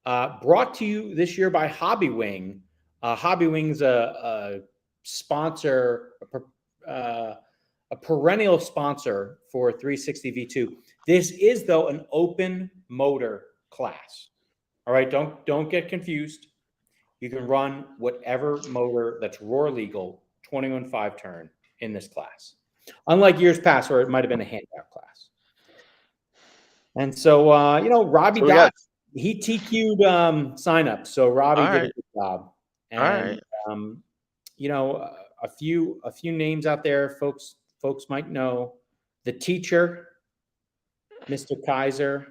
brought to you this year by Hobby Wing. Hobby Wing's a sponsor, a perennial sponsor for 360 V2. This is, though, an open motor class. All right, don't get confused. You can run whatever motor that's roar legal, 21.5 turn in this class. Unlike years past where it might have been a handout class. And so, Robbie Dot, he TQ'd signups. So Robbie did a good job. And, a few names out there, folks might know. The teacher, Mr. Kaiser.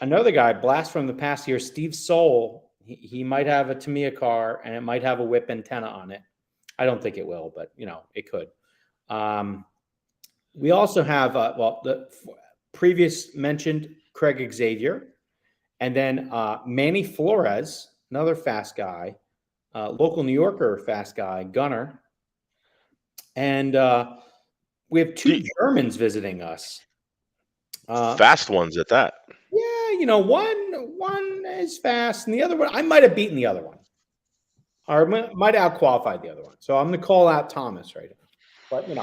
Another guy, blast from the past here, Steve Soul. He might have a Tamiya car, and it might have a whip antenna on it. I don't think it will, but it could. We also have the previous mentioned Craig Xavier, and then Manny Flores, another fast guy, local New Yorker fast guy, Gunner, and we have two Germans visiting us. Fast ones at that. Yeah, one is fast, and the other one I might have beaten the other one, or might have outqualified the other one. So I'm going to call out Thomas right now. But I'm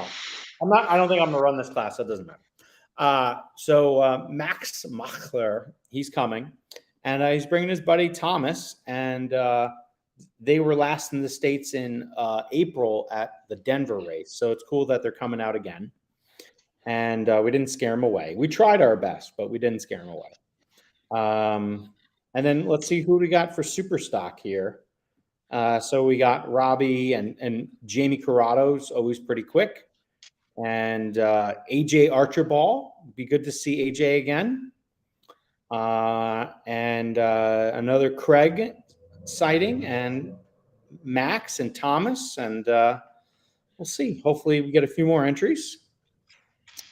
not. I don't think I'm going to run this class. So it doesn't matter. So Max Machler, he's coming, and he's bringing his buddy Thomas, and they were last in the States in April at the Denver race. So it's cool that they're coming out again. And we didn't scare them away. We tried our best, but we didn't scare them away. And then let's see who we got for super stock here. So we got Robbie and Jamie Corrado's always pretty quick. And AJ Archibald, be good to see AJ again. And another Craig sighting, and Max and Thomas. And we'll see. Hopefully we get a few more entries.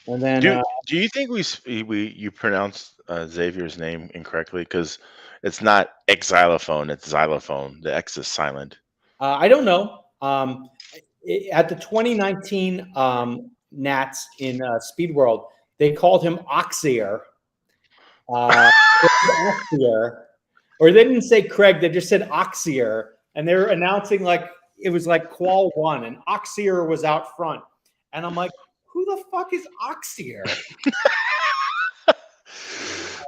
And then, do you think you pronounced Xavier's name incorrectly? Because it's not xylophone, it's xylophone. The X is silent. I don't know. At the 2019 Nats in Speed World, they called him Oxier. Oxier. Or they didn't say Craig, they just said Oxier. And they were announcing like it was like Qual 1, and Oxier was out front. And I'm like, who the fuck is Oxier?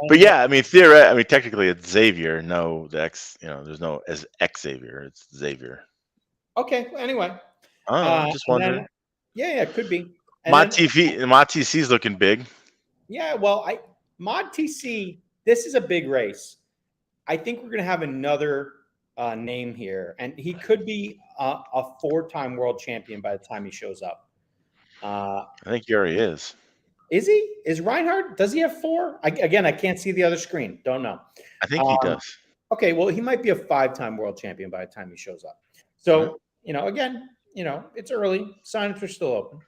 But yeah, I mean, theoretically, technically, it's Xavier. No, the X, there's no as X Xavier. It's Xavier. Okay. Well, anyway, just wondering. Yeah, it could be. Mod TC is looking big. Yeah, well, Mod TC. This is a big race. I think we're going to have another name here, and he could be a 4-time world champion by the time he shows up. I think he already is. Is he? Is Reinhardt? Does he have 4? I can't see the other screen. Don't know. I think he does. Okay, well, he might be a 5-time world champion by the time he shows up. So, again, it's early. Signups are still open.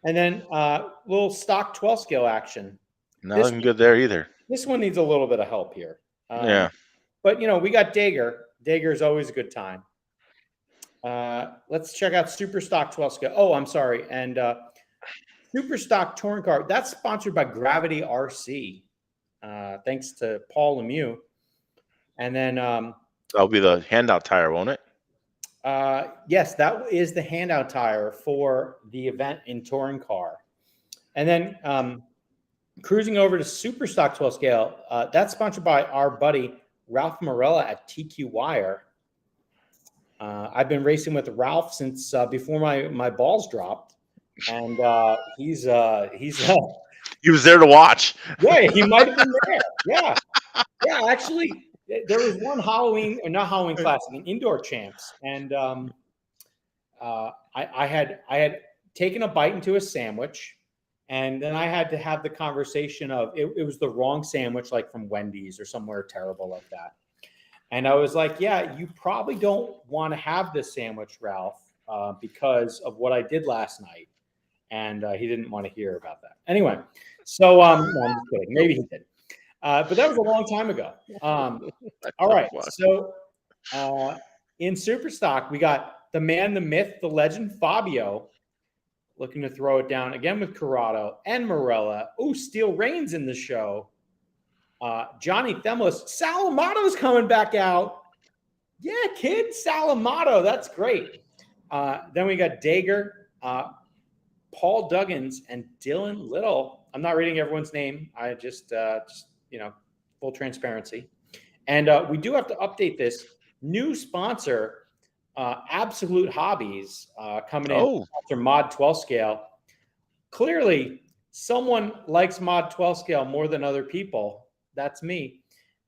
And then little stock 12 scale action. Not looking good there either. This one needs a little bit of help here. Yeah. But, we got Dager. Dager is always a good time. Let's check out Super Stock 12 scale. Oh, I'm sorry. And Super Stock Touring Car, that's sponsored by Gravity RC. Thanks to Paul Lemieux. And then that'll be the handout tire, won't it? Yes, that is the handout tire for the event in Touring Car. And then cruising over to Super Stock 12 scale, that's sponsored by our buddy Ralph Morella at TQ Wire. I've been racing with Ralph since before my balls dropped, and he was there to watch. Yeah, he might have been there. Yeah. Actually, there was one not Halloween Classic, an indoor champs, and I had taken a bite into a sandwich, and then I had to have the conversation of it was the wrong sandwich, like from Wendy's or somewhere terrible like that. And I was like, yeah, you probably don't want to have this sandwich, Ralph, because of what I did last night. And he didn't want to hear about that. Anyway, so no, I'm just kidding. Maybe he did. But that was a long time ago. All right. So in Superstock, we got the man, the myth, the legend, Fabio, looking to throw it down again with Corrado and Morella. Oh, Steel Rain's in the show. Johnny Themlis. Salamato's coming back out. Yeah, kid Salamato. That's great. Then we got Dager, Paul Duggins, and Dylan Little. I'm not reading everyone's name. I just full transparency. And we do have to update this new sponsor, Absolute Hobbies, coming in Oh, sponsor Mod 12 scale. Clearly, someone likes Mod 12 scale more than other people. That's me.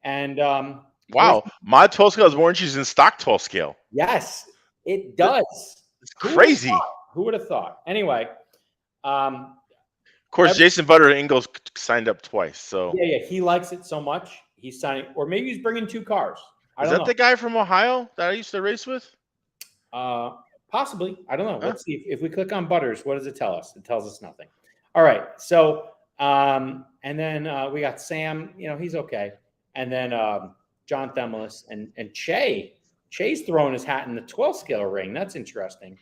And there's wow. Mod 12 scale has more inches than stock 12 scale. yes, it That- does. It's Who would have crazy. thought? Who would have thought? Anyway, um, Of course, every, Jason Butter Ingalls signed up twice. So yeah, he likes it so much he's signing, or maybe he's bringing two cars. I is don't that know. the guy from Ohio that I used to race with? Uh, Possibly. I don't know. Huh? Let's see. If we click on Butters, what does it tell us? It tells us nothing. All right. So, and then we got Sam. He's okay. And then John Themelis and Che. Che's throwing his hat in the 12 scale ring. That's interesting.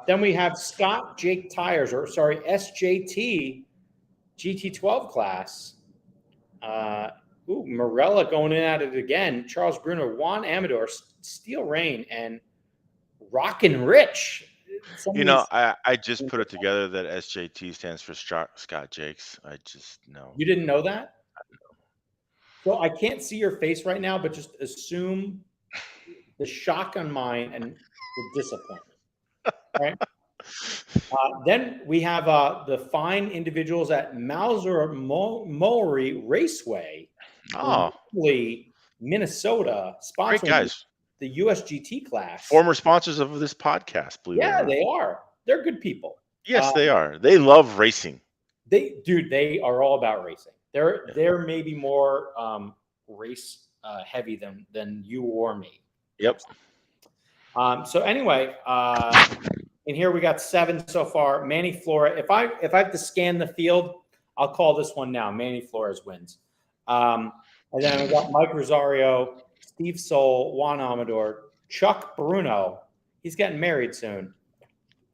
Then we have Scott Jake Tires, or sorry, SJT GT12 class. Morella going in at it again. Charles Bruno, Juan Amador, Steel Rain, and Rockin' Rich. I just put it together that SJT stands for Scott Jakes. I just know. You didn't know that? So I can't see your face right now, but just assume the shock on mine and the disappointment. Right. Then we have the fine individuals at Mauser Mowry Raceway in Oh, Minnesota, great sponsoring guys. the USGT class. Former sponsors of this podcast, believe it or Yeah, not. they are. They're good people. Yes, they are. They love racing. They are all about racing. They're maybe more race heavy than you or me. Yep. So anyway, in here we got 7 so far. Manny Flores. If I have to scan the field, I'll call this one now. Manny Flores wins. And then we got Mike Rosario, Steve Soul, Juan Amador, Chuck Bruno. He's getting married soon.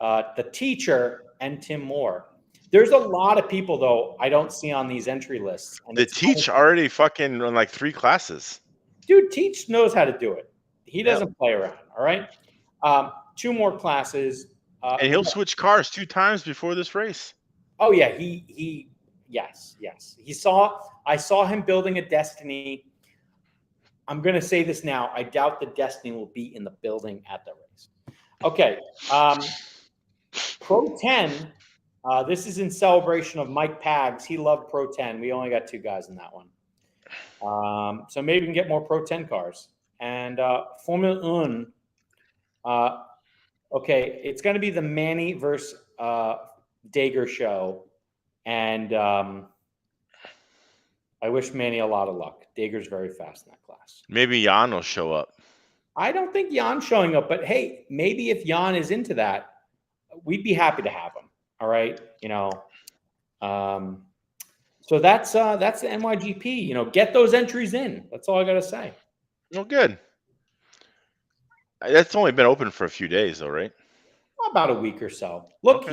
The teacher, and Tim Moore. There's a lot of people though I don't see on these entry lists. And The it's Teach already fucking run like 3 classes. dude, Teach knows how to do it. He Yep. doesn't play around. All right. 2 more classes. And he'll switch cars 2 times before this race. Oh yeah, yes. I saw him building a Destiny. I'm gonna say this now. I doubt the Destiny will be in the building at the race. Okay. Pro 10. This is in celebration of Mike Pags. He loved Pro 10. We only got 2 guys in that one. So maybe we can get more Pro 10 cars. And Formula 1. Okay, it's going to be the Manny versus Dager show. And I wish Manny a lot of luck. Dager's very fast in that class. Maybe Jan will show up. I don't think Jan's showing up, but hey, maybe if Jan is into that, we'd be happy to have him. All right, so that's the NYGP. Get those entries in. That's all I gotta say. Oh, good. That's only been open for a few days, though, right? About a week or so. Look,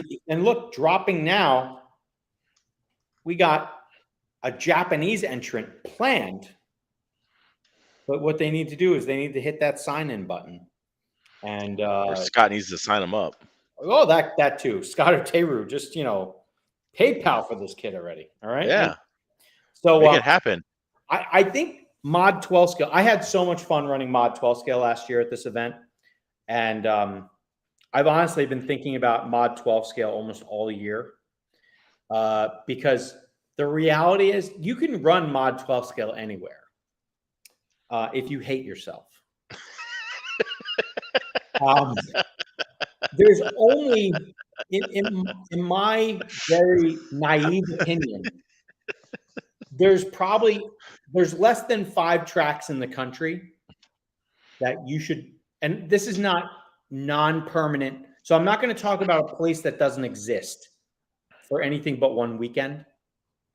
dropping now. We got a Japanese entrant planned, but what they need to do is they need to hit that sign-in button. And or Scott needs to sign him up. Oh, that too. Scott or Teru, just PayPal for this kid already. All right. Yeah. So make it happen. I think Mod 12 scale. I had so much fun running Mod 12 scale last year at this event, and I've honestly been thinking about Mod 12 scale almost all year, because the reality is you can run Mod 12 scale anywhere if you hate yourself. There's only, in my very naive opinion, there's less than 5 tracks in the country that you should, and this is not non-permanent. So I'm not going to talk about a place that doesn't exist for anything but one weekend.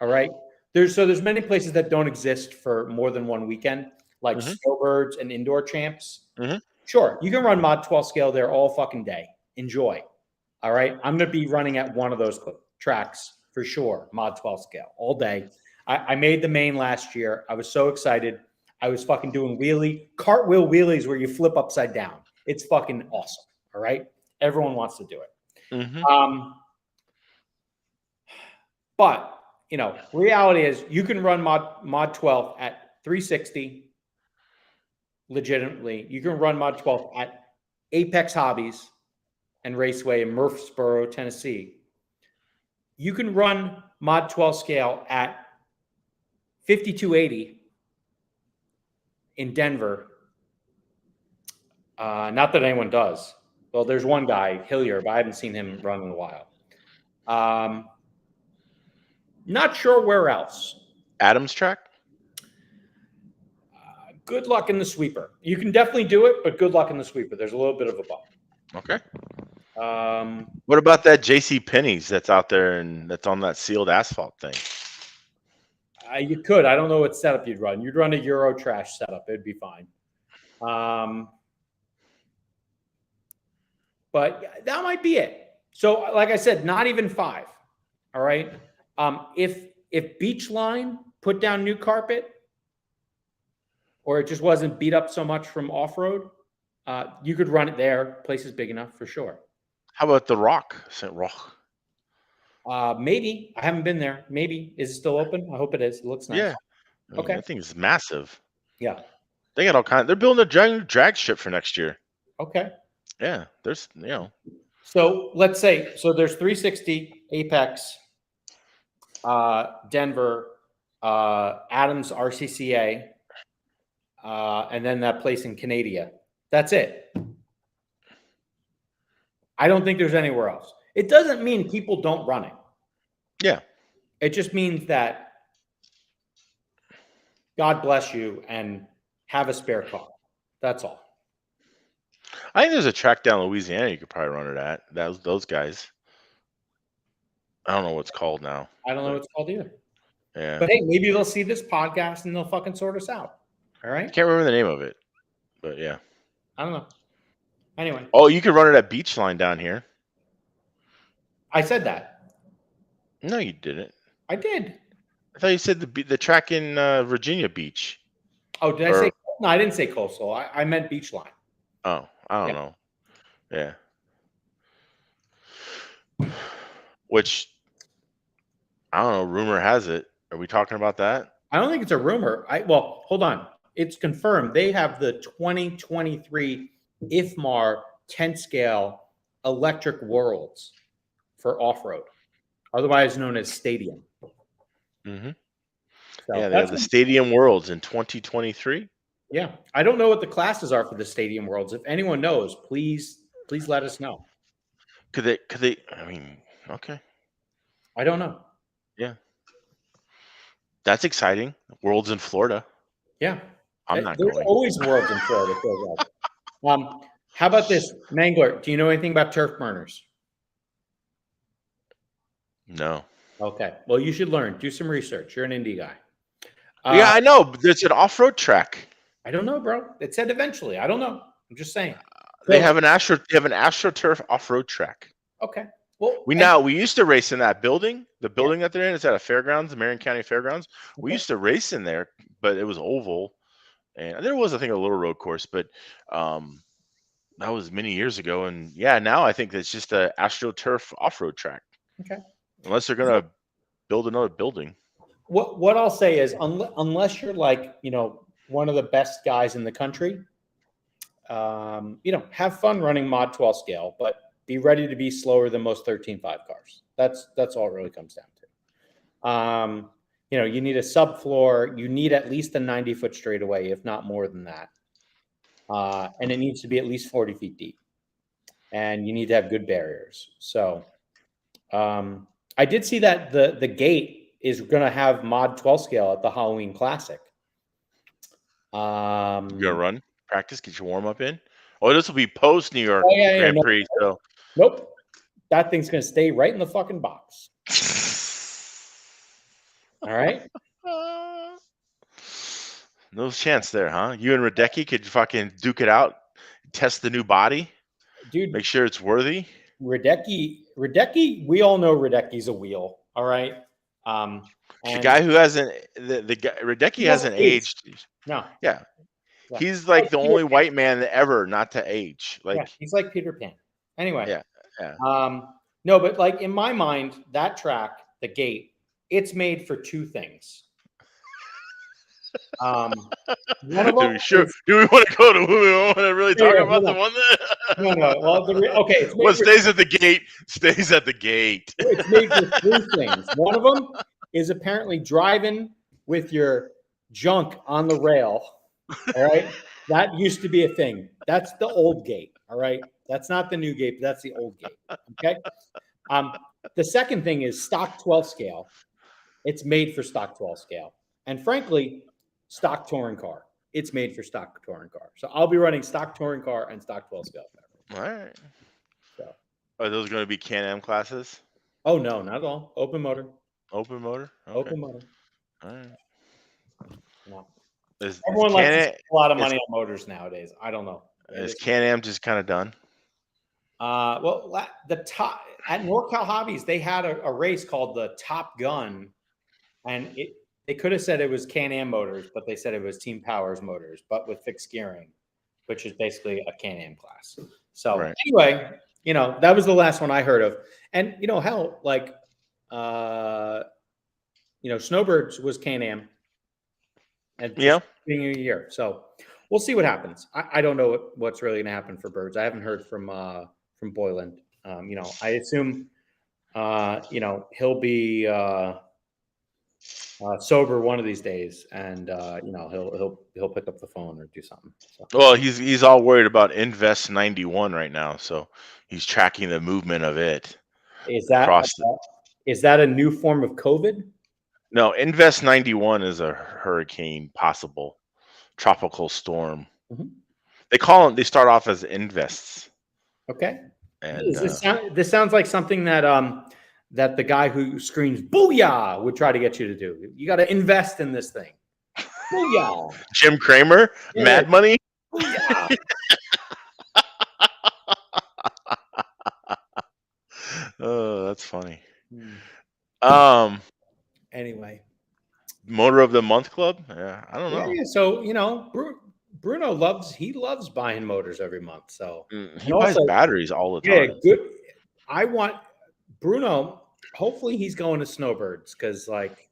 All right. There's many places that don't exist for more than one weekend, like Snowbirds and Indoor Champs. Sure, you can run Mod 12 scale there all fucking day. Enjoy. All right. I'm going to be running at one of those tracks for sure. Mod 12 scale all day. I made the main last year. I was so excited. I was fucking doing cartwheel wheelies where you flip upside down. It's fucking awesome. All right. Everyone wants to do it. Mm-hmm. But reality is you can run mod 12 at 360 legitimately. You can run mod 12 at Apex Hobbies and Raceway in Murfreesboro, Tennessee. You can run mod 12 scale at 5280 in Denver. Not that anyone does. Well, there's one guy, Hillier, but I haven't seen him run in a while. Not sure where else. Adams track? Good luck in the sweeper. You can definitely do it, but good luck in the sweeper. There's a little bit of a bump. Okay. What about that JC Penney's that's out there and that's on that sealed asphalt thing? You could. I don't know what setup you'd run. You'd run a Euro trash setup. It'd be fine. But that might be it. So, like I said, not even 5. All right. If Beachline put down new carpet, or it just wasn't beat up so much from off-road, you could run it there. Place is big enough for sure. How about the Rock, St. Roch? Maybe. I haven't been there. Maybe. Is it still open? I hope it is. It looks nice. Yeah. Okay. That thing is massive. Yeah. They got all kinds. They're building a drag ship for next year. Okay. Yeah. There's, So let's say, there's 360, Apex, Denver, Adams RCCA, and then that place in Canada. That's it. I don't think there's anywhere else. It doesn't mean people don't run it. Yeah. It just means that God bless you and have a spare car. That's all. I think there's a track down Louisiana you could probably run it at. Those guys. I don't know what's called now. I don't know what it's called either. Yeah. But hey, maybe they'll see this podcast and they'll fucking sort us out. All right. I can't remember the name of it, but yeah. I don't know. Anyway. Oh, you could run it at Beachline down here. I said that. No, you didn't. I did. I thought you said the track in Virginia Beach. Oh, did I say? No, I didn't say coastal. I meant Beachline. Oh, I don't know. Yeah. Which, I don't know. Rumor has it. Are we talking about that? I don't think it's a rumor. Well, hold on. It's confirmed. They have the 2023 IFMAR 10 scale electric worlds for off-road, otherwise known as Stadium. Mm-hmm. So yeah, they have the Stadium Worlds in 2023. Yeah, I don't know what the classes are for the Stadium Worlds. If anyone knows, please let us know. Could they? I mean, okay. I don't know. Yeah, that's exciting. Worlds in Florida. Yeah, I'm not There's going. always worlds in Florida. How about this, Mangler? Do you know anything about turf burners? No. Okay. Well, you should learn. Do some research. You're an indie guy. Yeah, I know. But there's an off-road track. I don't know, bro. It said eventually. I don't know. I'm just saying. They have an AstroTurf off-road track. Okay. Well, we used to race in that building. The building that they're in is at a fairgrounds, the Marion County Fairgrounds. Okay. We used to race in there, but it was oval, and there was, I think, a little road course, but that was many years ago. And yeah, now I think it's just a AstroTurf off-road track. Okay. Unless they're gonna build another building. What I'll say is, unless you're like one of the best guys in the country, have fun running mod 12 scale, but be ready to be slower than most 13.5 cars. That's all it really comes down to. You need a subfloor. You need at least a 90-foot straightaway, if not more than that. And it needs to be at least 40 feet deep. And you need to have good barriers. So I did see that the gate is going to have mod 12 scale at the Halloween Classic. You gonna run, practice, get your warm up in? Oh, this will be post New York Grand Prix. So nope, that thing's going to stay right in the fucking box. All right. No chance there, huh? You and Radecki could fucking duke it out, test the new body, dude. Make sure it's worthy. Radecki. We all know Radecki's a wheel. All right. The guy who hasn't Radecki hasn't aged. No. Yeah. Yeah. He's like the Peter only Pan. white man ever not to age. Yeah, Like, he's like Peter Pan. Anyway, yeah, yeah. no, but like in my mind, that track, the gate, it's made for two things. Um, one of them Sure. is Do we want to go to? Do we want to really talk yeah, about hold the on. one No, no. Well, okay, it's made what for stays at the gate stays at the gate. it's made for three things. One of them is apparently driving with your junk on the rail. All right. That used to be a thing. That's the old gate. All right. That's not the new gate, but that's the old gate. Okay. Um, the second thing is stock 12 scale. It's made for stock 12 scale. And frankly, stock touring car. It's made for stock touring car. So I'll be running stock touring car and stock 12 scale. All right. So, Are those going to be Can-Am classes? oh no, not at all. Open motor. Open motor? Okay. Open motor. All right. No. Is Everyone likes to Can-Am, spend a lot of money on motors nowadays. I don't know. is Can-Am just kind of done? Well, the top at NorCal Hobbies, they had a race called the Top Gun, and they could have said it was Can-Am motors, but they said it was Team Powers motors, but with fixed gearing, which is basically a Can-Am class. So Right. anyway, that was the last one I heard of, and hell, like, Snowbirds was Can-Am, and Yeah. beginning of the year. So we'll see what happens. I don't know what's really going to happen for Birds. I haven't heard from Boylan. I assume he'll be sober one of these days, and he'll pick up the phone or do something. So. Well, he's all worried about Invest 91 right now, so he's tracking the movement of it. Is that a new form of COVID? No, Invest 91 is a hurricane, possible tropical storm. Mm-hmm. They start off as invests. Okay. And this sounds like something that that the guy who screams "Booyah" would try to get you to do. You got to invest in this thing. Booyah. Jim Cramer, yeah. Mad Money. Booyah. Oh, that's funny. Anyway, Motor of the Month Club. Yeah, I don't know. Yeah, so Bruno loves buying motors every month. So he buys batteries all the time. Yeah, good. I want Bruno. Hopefully, he's going to Snowbirds because like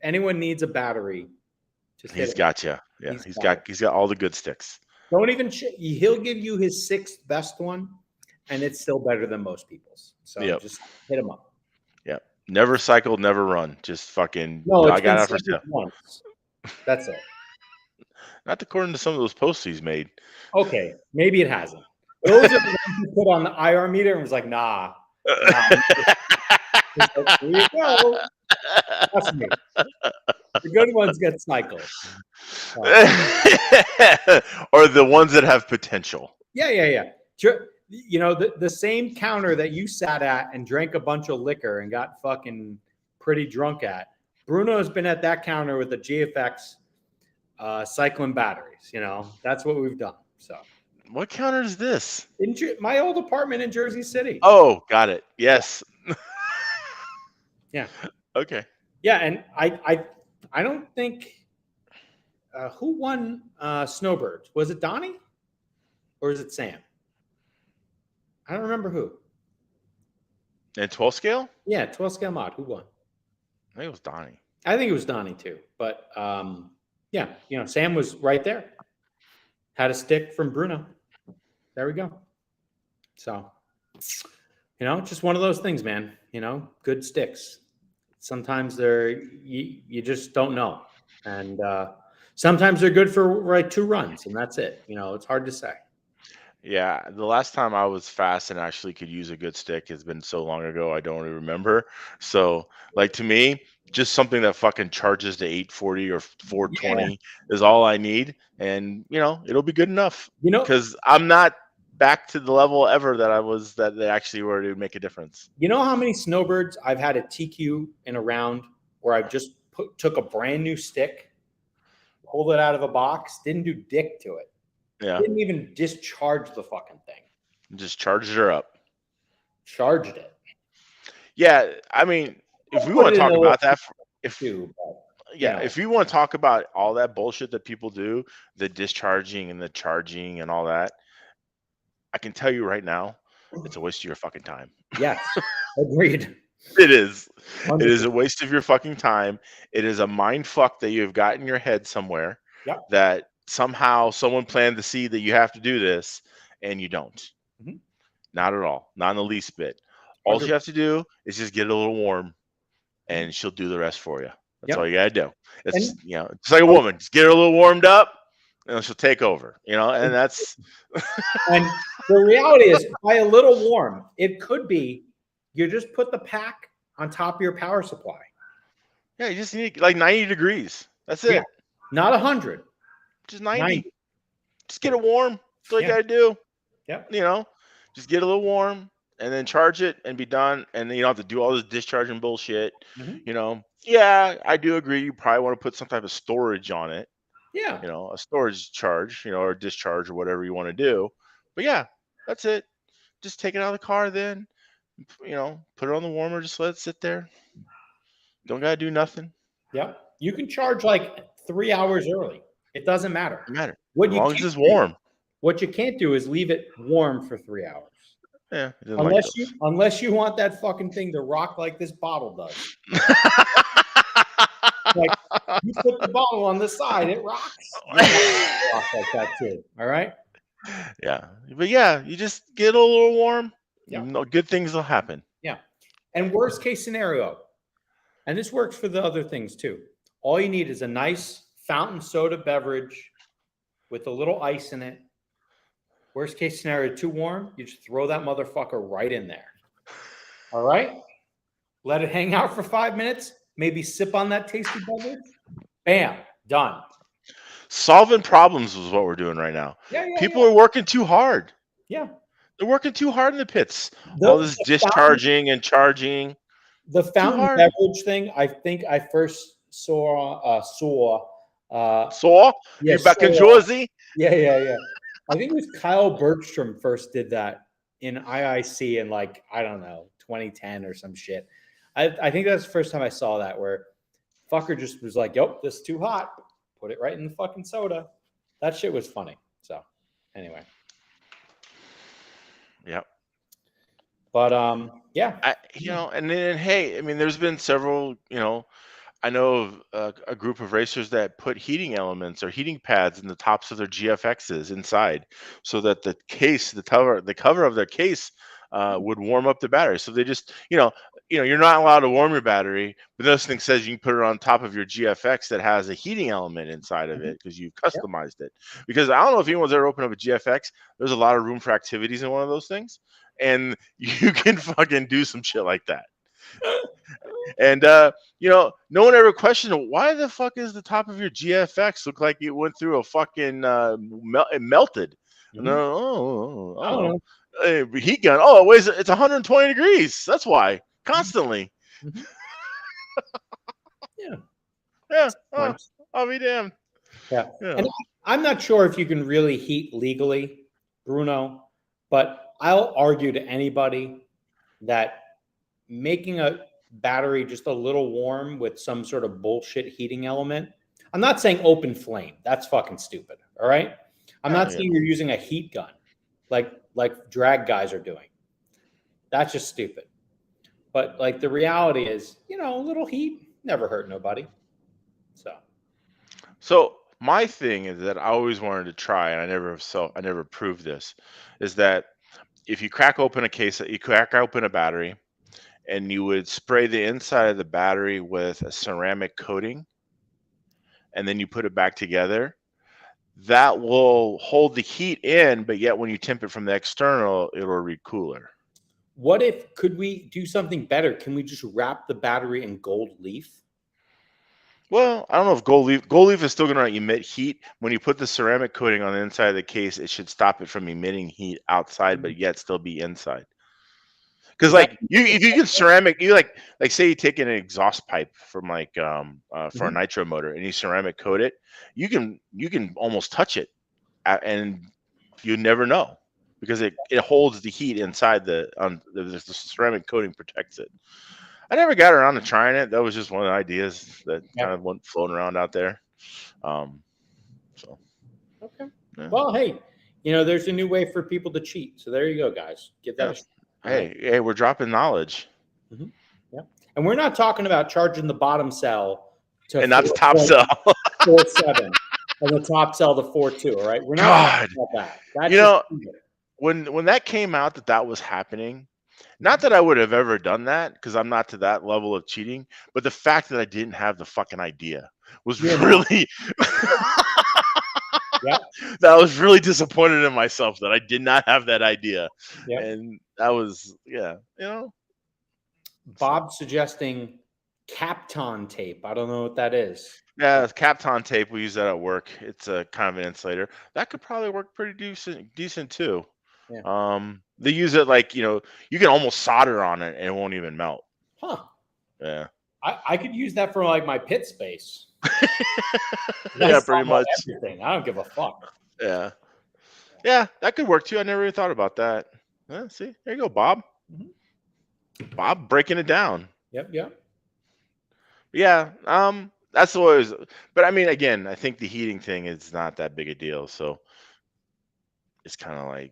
anyone needs a battery. He's got you. Yeah, he's got all the good sticks. Don't even. He'll give you his sixth best one, and it's still better than most people's. So just hit him up. Yeah. Never cycled, never run. Just fucking. No, I got it for sale. Once. That's it. Not according to some of those posts he's made. Okay, maybe it hasn't. Those are the ones you put on the IR meter and was like, nah. Like, here you go. Trust me. The good ones get cycled. Or the ones that have potential. Yeah. The same counter that you sat at and drank a bunch of liquor and got fucking pretty drunk at. Bruno's been at that counter with the GFX cycling batteries. That's what we've done. So, what counter is this? In my old apartment in Jersey City. Oh, got it. Yes. Yeah. Okay. Yeah, and I don't think who won Snowbirds? Was it Donnie or is it Sam? I don't remember who. And 12 scale? Yeah, 12 scale mod. Who won? I think it was Donnie. I think it was Donnie too. But yeah, Sam was right there. Had a stick from Bruno. There we go. So, just one of those things, man. Good sticks. Sometimes you just don't know. And sometimes they're good for 2 runs, and that's it. It's hard to say. Yeah, the last time I was fast and actually could use a good stick has been so long ago, I don't really remember. So, to me, just something that fucking charges to 840 or 420 is all I need. And, it'll be good enough. Because I'm not back to the level ever that I was, that they actually were to make a difference. You know how many Snowbirds I've had a TQ in a round where I've just took a brand new stick, pulled it out of a box, didn't do dick to it. Yeah. Didn't even discharge the fucking thing. Just charged her up. Charged it. Yeah, I mean, if we want to talk about that, you Yeah, know, if you want to talk about all that bullshit that people do, the discharging and the charging and all that, I can tell you right now, it's a waste of your fucking time. yes, agreed. It is. It is a 100%. waste of your fucking time. It is a mind fuck that you have got in your head somewhere Yep. that somehow someone planned to see that you have to do this and you don't. Mhm. Not at all. Not in the least bit. All you 100. have to do is just get it a little warm Mhm. and she'll do the rest for you. That's all Yep. you gotta do. It's And it's like a oh, woman. Just get her a little warmed up and she'll take over. And that's and the reality is, by a little warm, it could be you just put the pack on top of your power supply. yeah, you just need like 90 degrees. That's Yeah, it. not 100, Just 90. 90. Just get it warm. That's all you Yeah. gotta do. Yep. you know, just get a little warm and then charge it and be done. And then you don't have to do all this discharging bullshit. Mhm. Yeah, I do agree. You probably want to put some type of storage on it, Yeah. a storage charge, or discharge or whatever you want to do. But yeah, that's it. Just take it out of the car then, put it on the warmer, just let it sit there. Don't gotta do nothing. Yep. You can charge like 3 hours early. It doesn't matter. Doesn't matter. What As you long as can't it's do, warm. what you can't do is leave it warm for 3 hours. Yeah, it doesn't like those. Unless you want that fucking thing to rock like this bottle does. Like, you put the bottle on the side, it rocks. You want it to rock like that too. All right. Yeah. But yeah, you just get a little warm. Yeah. Good things will happen. Yeah. And worst case scenario, and this works for the other things too. All you need is a nice fountain soda beverage with a little ice in it. Worst case scenario, too warm, you just throw that motherfucker right in there. All right. Let it hang out for 5 minutes. Maybe sip on that tasty beverage. Bam, done. Solving problems is what we're doing right now. Yeah, yeah, People yeah. are working too hard. Yeah. They're working too hard in the pits. All The, this the fountain, discharging and charging. the Too fountain hard. beverage thing, I think I first saw So, yeah, you're back in saw Jersey? yeah, yeah, yeah. I think it was Kyle Bergstrom first did that in IIC in like, I don't know, 2010 or some shit. I think that's the first time I saw that where fucker just was like, "Yep, this is too hot. Put it right in the fucking soda." That shit was funny. So, anyway. Yep. But yeah. And then hey, I mean, there's been several, I know of a group of racers that put heating elements or heating pads in the tops of their GFXs inside, so that the cover of their case would warm up the battery. So they just, you're not allowed to warm your battery, but this thing says you can put it on top of your GFX that has a heating element inside of Mhm. it because you've Yep. customized it. Because I don't know if anyone's ever opened up a GFX. There's a lot of room for activities in one of those things, and you can fucking do some shit like that. And no one ever questioned why the fuck is the top of your GFX look like it went through a fucking it melted. No, Mhm. I I don't don't know. know. Heat gun. Oh, it weighs. It's 120 degrees. That's why. Mhm. Constantly. Mhm. Yeah. Yeah. Oh, Once. I'll be damned. Yeah. Yeah. And I'm not sure if you can really heat legally, Bruno, but I'll argue to anybody that making a battery just a little warm with some sort of bullshit heating element. I'm not saying open flame. That's fucking stupid. All right. I'm not Yeah. saying you're using a heat gun like drag guys are doing. That's just stupid. But like the reality is, a little heat never hurt nobody. So So my thing is that I always wanted to try, and I never proved this, is that if you crack open a battery, and you would spray the inside of the battery with a ceramic coating, and then you put it back together, that will hold the heat in, but yet when you temp it from the external, it'll read cooler. could we do something better? Can we just wrap the battery in gold leaf? Well, I don't know if gold leaf is still going to emit heat. When you put the ceramic coating on the inside of the case, it should stop it from emitting heat outside, but yet still be inside. Because Is that like if you can ceramic, you like say you take an exhaust pipe from for a Mhm. nitro motor and you ceramic coat it, you can almost touch it, and you never know because it holds the heat inside the ceramic coating protects it. I never got around to trying it. That was just one of the ideas that Yeah. kind of went floating around out there. So Okay. yeah. Well, hey, there's a new way for people to cheat. So there you go, guys. Give that Yeah. a shot. Hey, we're dropping knowledge. Mm-hmm. Yeah. And we're not talking about charging the bottom cell to And not the top cell. 4.47 and the top cell to 4.2. All right. We're not God. talking about that. That's You just know, when that came out that was happening, not that I would have ever done that because I'm not to that level of cheating, but the fact that I didn't have the fucking idea was You're not. really Yep. that I was really disappointed in myself that I did not have that idea. Yep. And that was Bob suggesting Kapton tape. I don't know what that is. Yeah, Kapton tape, we use that at work. It's a kind of an insulator. That could probably work pretty decent too. Yeah. They use it like, you can almost solder on it and it won't even melt. Huh. Yeah. I could use that for like my pit space. Yeah, pretty much. Everything. I don't give a fuck. Yeah. Yeah, that could work too. I never even thought about that. See, there you go, Bob. Mm-hmm. Bob breaking it down. Yep. Yeah. That's always, but I mean, again, I think the heating thing is not that big a deal. So it's kind of like,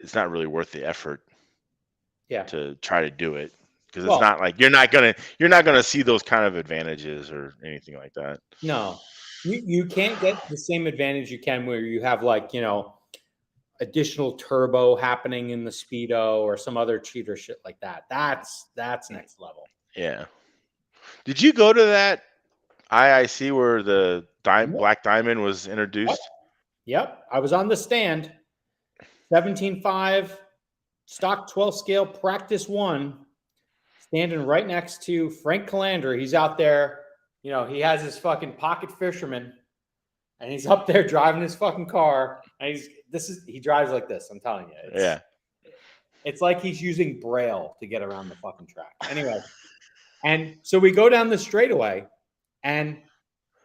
it's not really worth the effort. Yeah. To try to do it. Because it's not like you're not gonna see those kind of advantages or anything like that. No, you can't get the same advantage you can where you have like additional turbo happening in the speedo or some other cheater shit like that. That's next level. Yeah. Did you go to that IIC where the Black Diamond was introduced? Yep. I was on the stand. 17.5 stock 12 scale practice 1. Standing right next to Frank Calandra. He's out there, he has his fucking pocket fisherman and he's up there driving his fucking car. And he drives like this. I'm telling you. It's like he's using Braille to get around the fucking track. Anyway. And so we go down the straightaway and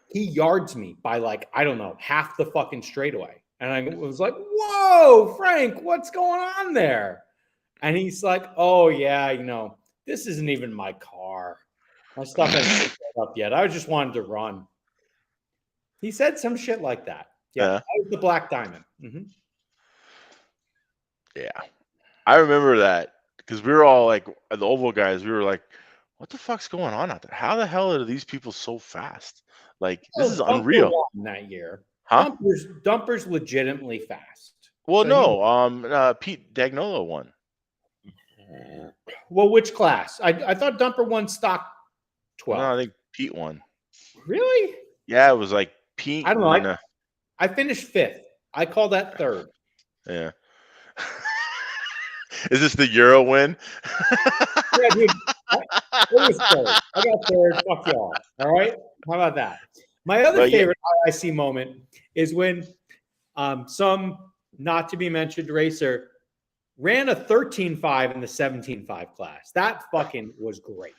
he yards me by like, I don't know, half the fucking straightaway. And I was like, whoa, Frank, what's going on there? And he's like, oh yeah, this isn't even my car. My stuff hasn't picked up yet. I just wanted to run. He said some shit like that. Yeah, that was the Black Diamond. Mm-hmm. Yeah, I remember that because we were all like, the Oval guys, we were like, what the fuck's going on out there? How the hell are these people so fast? Like, this is unreal. That year, huh? Dumper's legitimately fast. Well, so Pete Dagnolo won. Well, which class? I thought Dumper won stock 12. No, I think Pete won. Really? Yeah, it was like Pete. I don't know. I finished 5th. I call that 3rd. Yeah. Is this the Euro win? Yeah, dude. It was 3rd. I got 3rd. Fuck y'all. All right? How about that? My other favorite IIC moment is when some not to be mentioned racer ran a 13.5 in the 17.5 class. That fucking was great.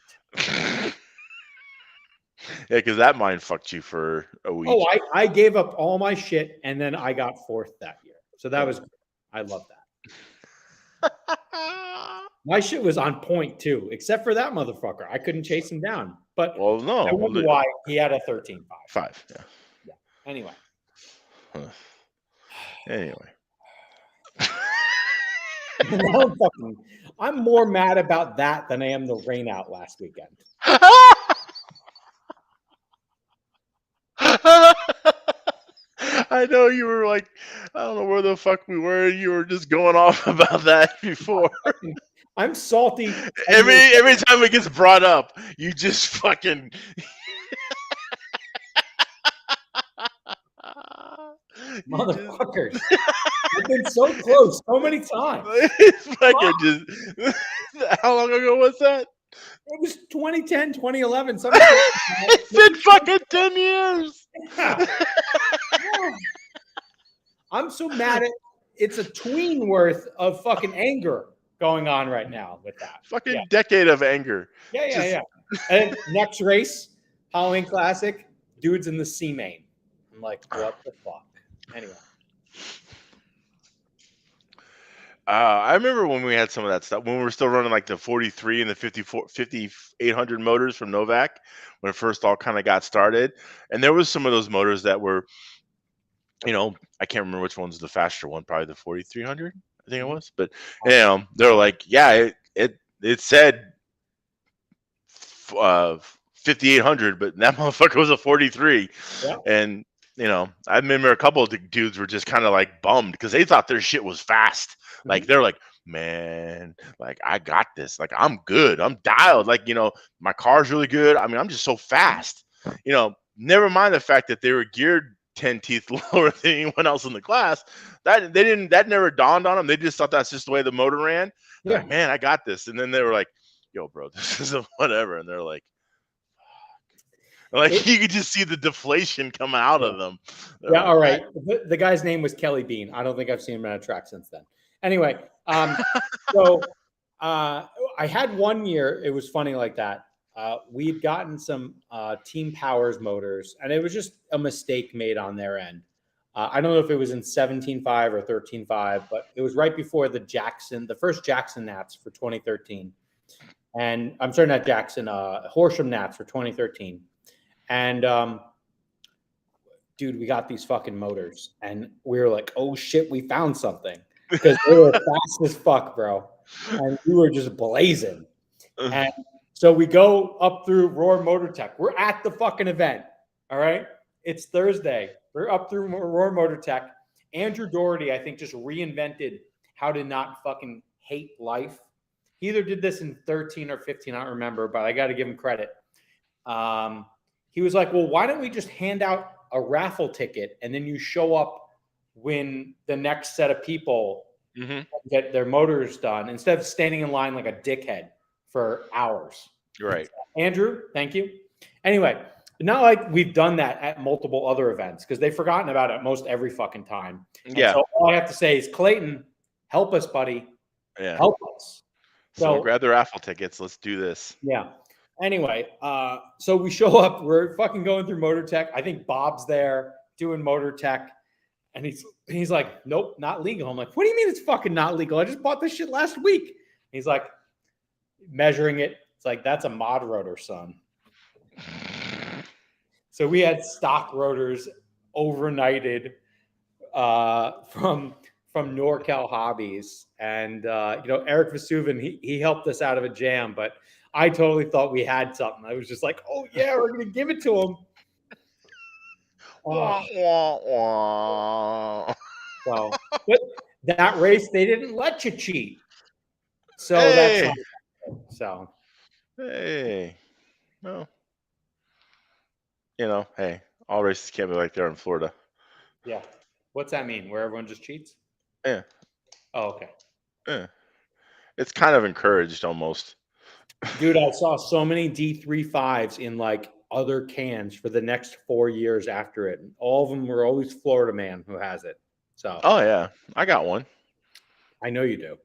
Yeah, because that mind fucked you for a week. Oh, I gave up all my shit, and then I got 4th that year. So that was great. I love that. My shit was on point, too, except for that motherfucker. I couldn't chase him down. But I wonder why he had a 13.5. 5, yeah. Anyway. Anyway. I'm more mad about that than I am the rain out last weekend. I know you were like, I don't know where the fuck we were. You were just going off about that before. I'm salty. Every time it gets brought up, you just fucking. Motherfuckers. I've been so close so many times. How long ago was that? It was 2010, 2011. Something it's been fucking 10 years. Yeah. I'm so mad at it's a tween worth of fucking anger going on right now with that. Fucking decade of anger. Yeah. And next race, Halloween Classic, dudes in the C main. I'm like, what the fuck? Anyway. I remember when we had some of that stuff when we were still running like the 43 and the 5800 motors from Novak when it first all kind of got started, and there was some of those motors that were, I can't remember which one's the faster one, probably the 4300, I think it Mhm. was, but they're like, yeah, it said 5800, but that motherfucker was a 43. Yeah. And I remember a couple of the dudes were just kind of like bummed because they thought their shit was fast. Like Mhm. they're like, man, like I got this. Like I'm good. I'm dialed. Like, my car's really good. I mean, I'm just so fast. Never mind the fact that they were geared 10 teeth lower than anyone else in the class. That never dawned on them. They just thought that's just the way the motor ran. They're Yeah. like, man, I got this. And then they were like, yo, bro, this isn't whatever. And they're like, It, you could just see the deflation come out yeah. of them. They're Yeah. like, All right. The guy's name was Kelly Bean. I don't think I've seen him on a track since then. Anyway, so I had one year. It was funny like that. We'd gotten some Team Powers motors, and it was just a mistake made on their end. I don't know if it was in 17.5 or 13.5, but it was right before the first Jackson Nats for 2013. And I'm sorry, not Jackson, Horsham Nats for 2013. And dude, we got these fucking motors, and we were like, oh shit, we found something because they were fast as fuck, bro, and we were just blazing. And so we go up through Roar Motor Tech. We're at the fucking event. All right, it's Thursday. We're up through Roar Motor Tech. Andrew Doherty, I think, just reinvented how to not fucking hate life. He either did this in 13 or 15, I don't remember, but I got to give him credit. He was like, well, why don't we just hand out a raffle ticket and then you show up when the next set of people get their motors done instead of standing in line like a dickhead for hours. right. Andrew, thank you. Anyway, not like we've done that at multiple other events because they've forgotten about it most every fucking time. And Yeah. so all I have to say is, Clayton, help us, buddy. Yeah. Help us. So grab the raffle tickets. Let's do this. Yeah. Anyway, so we show up. We're fucking going through Motor Tech. I think Bob's there doing Motor Tech, and he's like, "Nope, not legal." I'm like, "What do you mean it's fucking not legal? I just bought this shit last week." He's like, measuring it. It's like, that's a mod rotor, son. So we had stock rotors overnighted from NorCal Hobbies, and Eric Vesuvin, he helped us out of a jam, but I totally thought we had something. I was just like, oh yeah, we're gonna give it to him. So, but that race they didn't let you cheat, so hey. that's not so. Hey, well, hey, all races can't be like they are in Florida. Yeah, what's that mean? Where everyone just cheats? Yeah. Oh, okay. Yeah. It's kind of encouraged almost. Dude, I saw so many D35s in like other cans for the next 4 years after it. And all of them were always Florida man who has it. So Oh yeah, I got one. I know you do.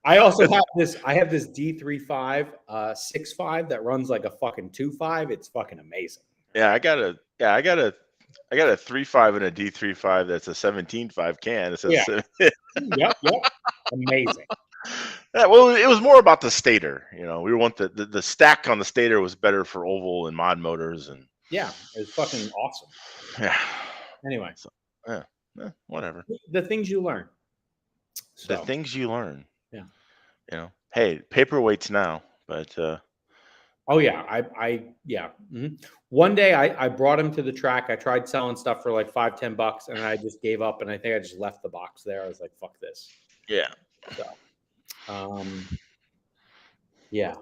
I also have this. I have this D35 6.5 that runs like a fucking 2.5. It's fucking amazing. Yeah, I got a 3.5 and a D35 that's a 17.5 can. It says Yep. Amazing. Yeah, well, it was more about the stator. We want the stack on the stator was better for oval and mod motors, and yeah, it was fucking awesome. Yeah. Anyway, So, whatever. The things you learn. So, The things you learn. Yeah. Hey, paperweights now, but oh yeah, yeah. Mm-hmm. One day I brought him to the track. I tried selling stuff for like $5-10, and I just gave up. And I think I just left the box there. I was like, "Fuck this." Yeah. So, yeah.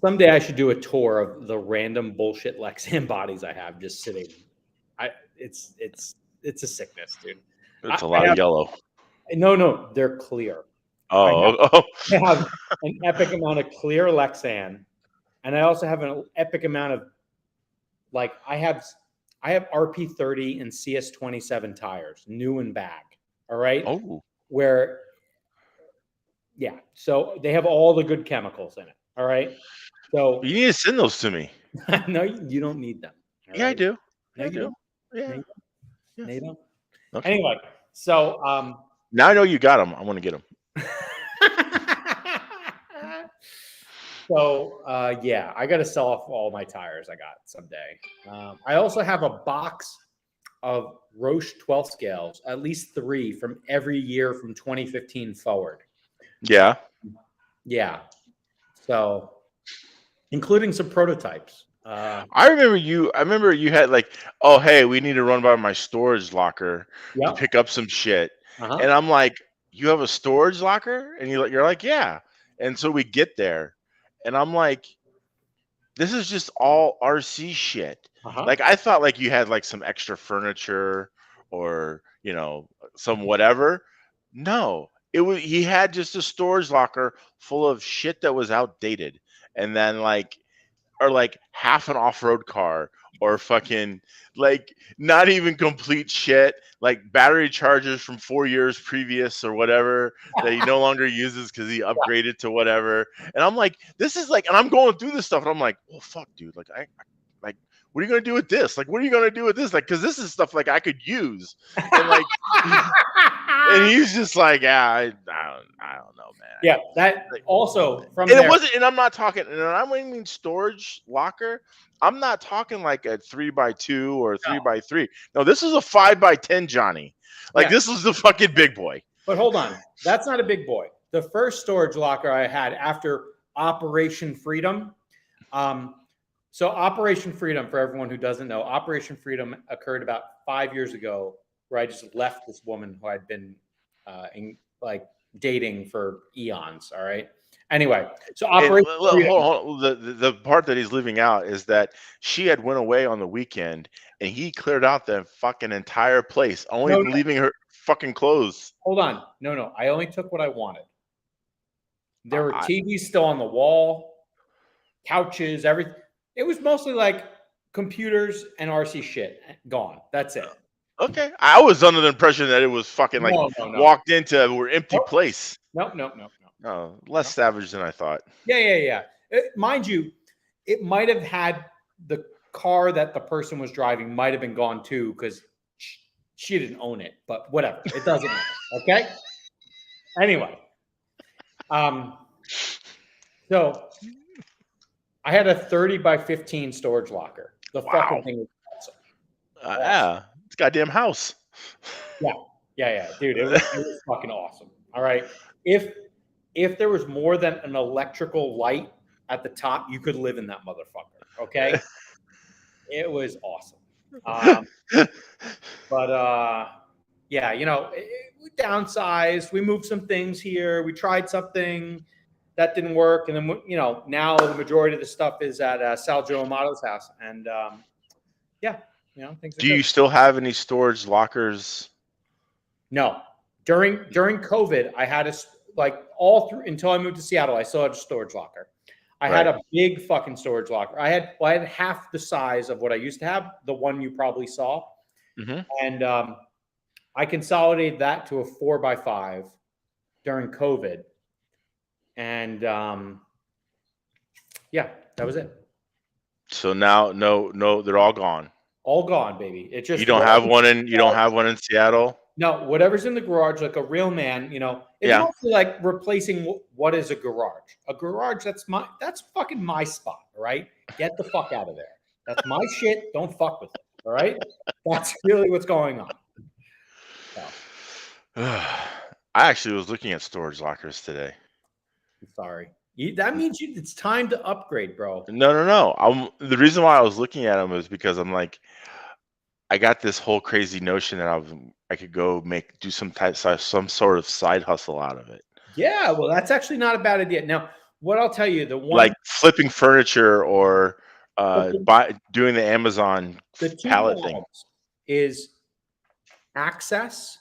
Someday I should do a tour of the random bullshit Lexan bodies I have just sitting. It's a sickness, dude. It's a lot of yellow. No, they're clear. Oh. I have an epic amount of clear Lexan, and I also have an epic amount of I have RP30 and CS27 tires, new and back. All right. Oh. Yeah. So they have all the good chemicals in it. All right. So you need to send those to me. No, you don't need them. Yeah, right? I do. No, you don't. Yeah. No, you don't. Okay. Anyway, So Now I know you got them. I want to get them. So yeah, I got to sell off all my tires I got someday. I also have a box of Roche 12 scales, at least 3 from every year from 2015 forward. Yeah. Yeah. So including some prototypes. I remember you had like, oh hey, we need to run by my storage locker to Yep. pick up some shit. Uh-huh. And I'm like, you have a storage locker? And you're like, yeah. And so we get there, and I'm like, this is just all RC shit. Uh-huh. Like I thought like you had like some extra furniture or, some whatever. No. He had just a storage locker full of shit that was outdated. And then like or like half an off-road car or fucking like not even complete shit, like battery chargers from 4 years previous or whatever that he no longer uses because he upgraded to whatever. And I'm like, this is like, and I'm going through this stuff and I'm like, well, fuck, dude, like like, what are you gonna do with this? Like, what are you gonna do with this? Like, because this is stuff like I could use, and like, and he's just like, yeah, I don't know, man. Yeah, that Like, also from and there. it wasn't, and I'm not talking, and I don't mean storage locker. I'm not talking like a 3x2 or 3x3. No, this is a 5x10, Johnny. Like Yeah. this is the fucking big boy. But hold on, that's not a big boy. The first storage locker I had after Operation Freedom. So Operation Freedom, for everyone who doesn't know, Operation Freedom occurred about 5 years ago, where I just left this woman who I'd been dating for eons. All right. Anyway, so Operation Freedom. Hold on. The part that he's leaving out is that she had went away on the weekend and he cleared out the fucking entire place, only leaving her fucking clothes. Hold on. No. I only took what I wanted. There were TVs still on the wall, couches, everything. It was mostly like computers and RC shit gone. That's it. Okay. I was under the impression that it was fucking like No. walked into an empty place. No. Oh, less savage than I thought. Yeah. Mind you, it might have had the car that the person was driving might have been gone too because she didn't own it, but whatever. It doesn't matter. Okay. Anyway, so I had a 30x15 storage locker. The fucking thing was awesome. Yeah, it's a goddamn house. Yeah, dude, it was fucking awesome. All right, if there was more than an electrical light at the top, you could live in that motherfucker. Okay, it was awesome. But yeah, we downsized. We moved some things here. We tried something that didn't work, and then now the majority of the stuff is at Sal Joe Amato's house, and yeah, things are Do you still have any storage lockers? No. During COVID, I had all through until I moved to Seattle, I still had a storage locker. I had a big fucking storage locker. I had half the size of what I used to have, the one you probably saw. Mm-hmm. And I consolidated that to a 4x5 during COVID. And yeah, that was it. So now, no, they're all gone. All gone, baby. It just you don't have one in Seattle. No, whatever's in the garage, like a real man, it's mostly like replacing what is a garage. A garage, that's fucking my spot, all right? Get the fuck out of there. That's my shit. Don't fuck with it, all right? That's really what's going on. I actually was looking at storage lockers today. I'm sorry. That means it's time to upgrade, bro. No. The reason why I was looking at them is because I'm like, I got this whole crazy notion that I could go do some sort of side hustle out of it. Yeah, well, that's actually not a bad idea. Now, what I'll tell you, like flipping furniture or doing the Amazon pallet thing is access.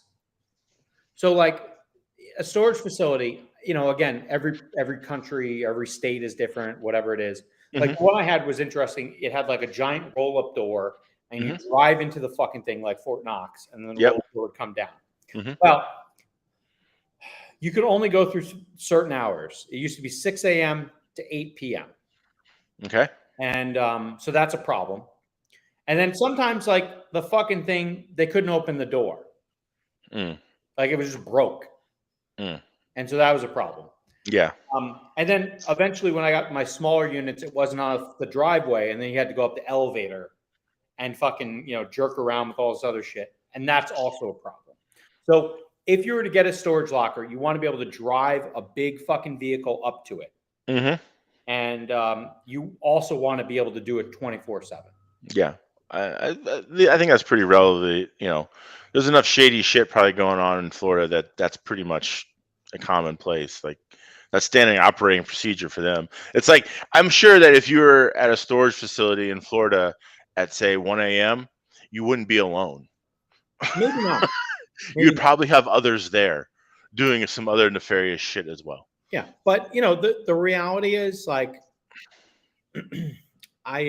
So, like a storage facility, again, every country, every state is different, whatever it is. Like what I had was interesting. It had like a giant roll-up door. And you drive into the fucking thing like Fort Knox, and then the roller would come down. Well, you could only go through certain hours. It used to be 6 a.m. to 8 p.m. Okay. And so that's a problem. And then sometimes, like the fucking thing, they couldn't open the door. Mm. Like it was just broke. Mm. And so that was a problem. Yeah. And then eventually when I got my smaller units, it wasn't off the driveway. And then you had to go up the elevator and fucking, jerk around with all this other shit. And that's also a problem. So if you were to get a storage locker, you want to be able to drive a big fucking vehicle up to it. Mm-hmm. And you also want to be able to do it 24/7. Yeah. I think that's pretty relevant. There's enough shady shit probably going on in Florida that's pretty much a commonplace. Like that's standard operating procedure for them. It's like I'm sure that if you were at a storage facility in Florida at say 1 a.m., you wouldn't be alone. Maybe not. You'd probably have others there doing some other nefarious shit as well. Yeah, but the reality is like, I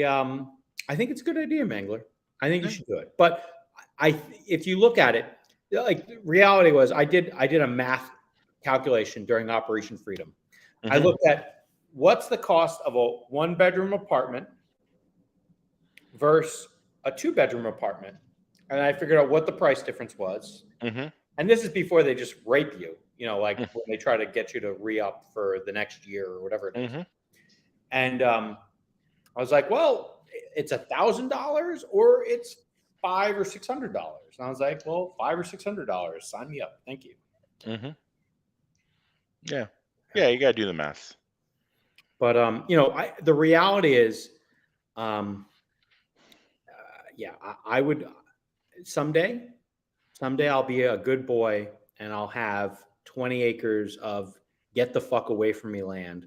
think it's a good idea, Mangler. I think you should do it. But if you look at it, like the reality was, I did a math calculation during Operation Freedom. Mm-hmm. I looked at what's the cost of a 1-bedroom apartment versus a 2-bedroom apartment, and I figured out what the price difference was. Mm-hmm. And this is before they just rape you, like when they try to get you to re-up for the next year or whatever it is. Mm-hmm. And I was like, well, it's $1,000 or it's $500 or $600. And I was like, well, $500 or $600. Sign me up. Thank you. Mm-hmm. Yeah. Yeah, you got to do the math. But, the reality is, I would someday I'll be a good boy and I'll have 20 acres of get the fuck away from me land.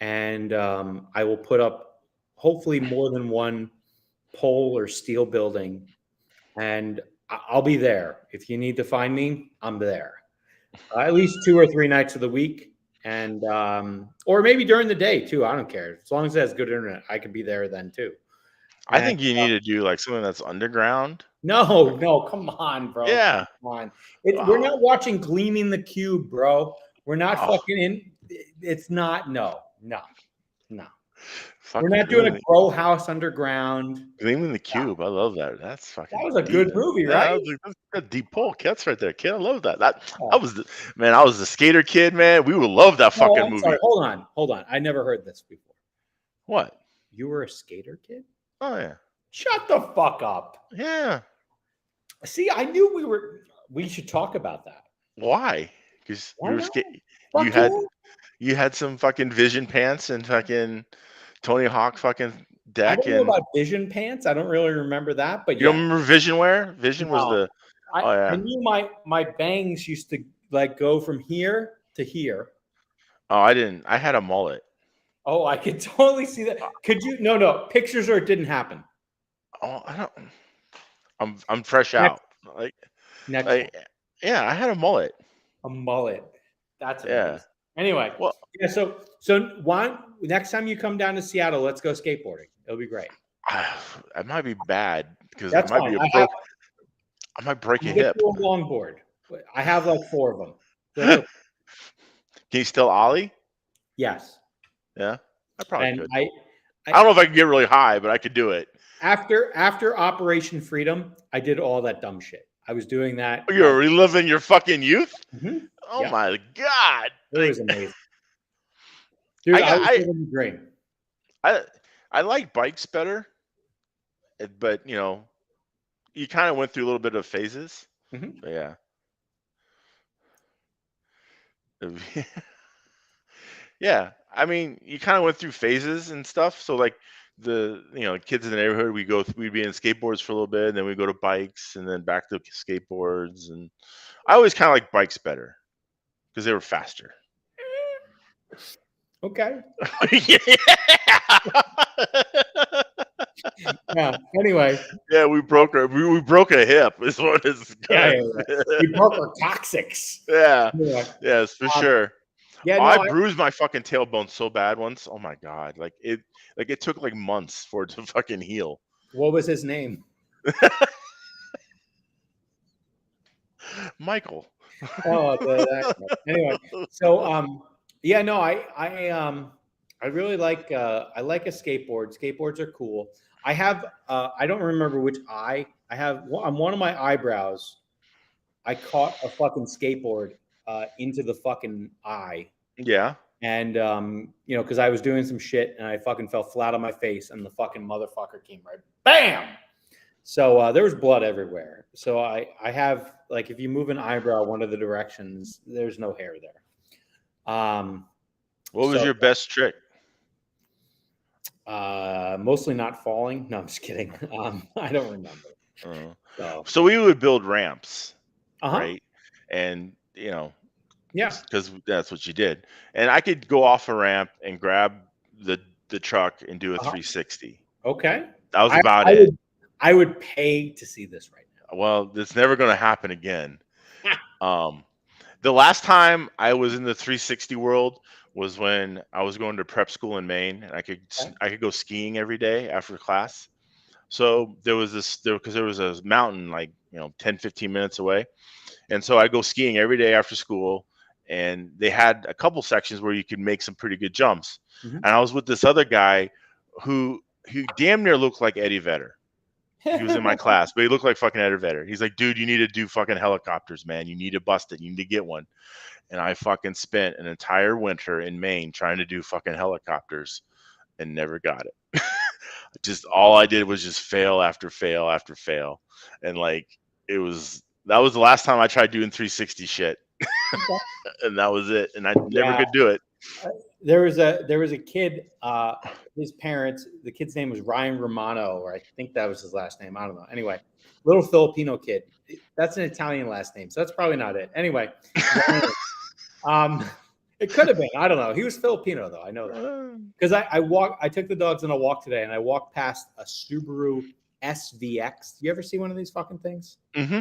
And I will put up hopefully more than one pole or steel building. And I'll be there. If you need to find me, I'm there. At least 2 or 3 nights of the week. And or maybe during the day too. I don't care. As long as it has good internet, I can be there then too. I think you need to do like something that's underground. No, come on, bro. Yeah. Come on. We're not watching Gleaming the Cube, bro. We're not fucking in. It's not. No. We're not doing a grow house underground. Gleaming the Cube. I love that. That's fucking. That was a good movie, right? That's a deep pull. That's right there, kid. I love that. I was the skater kid, man. We would love that fucking movie. Sorry. Hold on. I never heard this before. What? You were a skater kid? Oh yeah. Shut the fuck up. Yeah. See, I knew we should talk about that. Why? Because you had some fucking Vision pants and fucking Tony Hawk fucking deck. I don't know about Vision pants. I don't really remember that, but you don't remember Vision wear? Vision was the. I knew my bangs used to like go from here to here. Oh, I didn't. I had a mullet. Oh, I could totally see that. Could you? No. Pictures or it didn't happen. Oh, I don't. I'm fresh out. Yeah, I had a mullet. A mullet. That's amazing. Anyway, yeah. So next time you come down to Seattle, let's go skateboarding. It'll be great. It might be bad because I might break a hip. A longboard. I have like 4 of them. Can you still ollie? Yes. Yeah, I probably could. I don't know if I can get really high, but I could do it. After Operation Freedom, I did all that dumb shit. I was doing that. You're reliving your fucking youth? Mm-hmm. Oh my God. It was amazing. Dude, I was living the dream. I like bikes better, but you kind of went through a little bit of phases. Mm-hmm. So, yeah. Yeah. I mean, you kind of went through phases and stuff. So like the kids in the neighborhood, we'd be in skateboards for a little bit, and then we go to bikes, and then back to skateboards. And I always kind of like bikes better because they were faster. Okay. Yeah. Anyway. Yeah, we broke a hip. Is what is. Yeah. We broke our coccyx. Yeah. Yes, for sure. Yeah. I bruised my fucking tailbone so bad once. Oh my God! It took like months for it to fucking heal. What was his name? Michael. Anyway, so yeah, no, I really like I like a skateboard. Skateboards are cool. I have I don't remember which eye. I have on one of my eyebrows. I caught a fucking skateboard into the fucking eye. Yeah. And you know, because I was doing some shit and I fucking fell flat on my face, and the fucking motherfucker came right, bam. So there was blood everywhere. So I have, like, if you move an eyebrow one of the directions, there's no hair there. What was So your best trick? mostly not falling. No, I'm just kidding. I don't remember. Uh, So so we would build ramps, uh-huh. right? And Yeah. because that's what you did. And I could go off a ramp and grab the truck and do a Uh-huh. 360. Okay. That was I, about I it. would I would pay to see this right Well, it's never going to happen again. now. Um, the last time I was in the 360 world was when I was going to prep school in Maine, and Okay. I could go skiing every day after class. So there was because there was a mountain like 10, 15 minutes away. And so I go skiing every day after school, and they had a couple sections where you could make some pretty good jumps. Mhm. And I was with this other guy who damn near looked like Eddie Vedder. He was in my class, but he looked like fucking Eddie Vedder. He's like, dude, you need to do fucking helicopters, man. You need to bust it. You need to get one. And I fucking spent an entire winter in Maine trying to do fucking helicopters and never got it. Just all I did was just fail after fail after fail. And like that was the last time I tried doing 360 shit. And that was it. And I never Yeah. could do it. There was a kid, his parents, the kid's name was Ryan Romano, or I think that was his last name. I don't know. Anyway, little Filipino kid. That's an Italian last name, so that's probably not it. Anyway, it could have been. I don't know. He was Filipino though. I know that because I took the dogs on a walk today, and I walked past a Subaru SVX. You ever see one of these fucking things? Mm-hmm.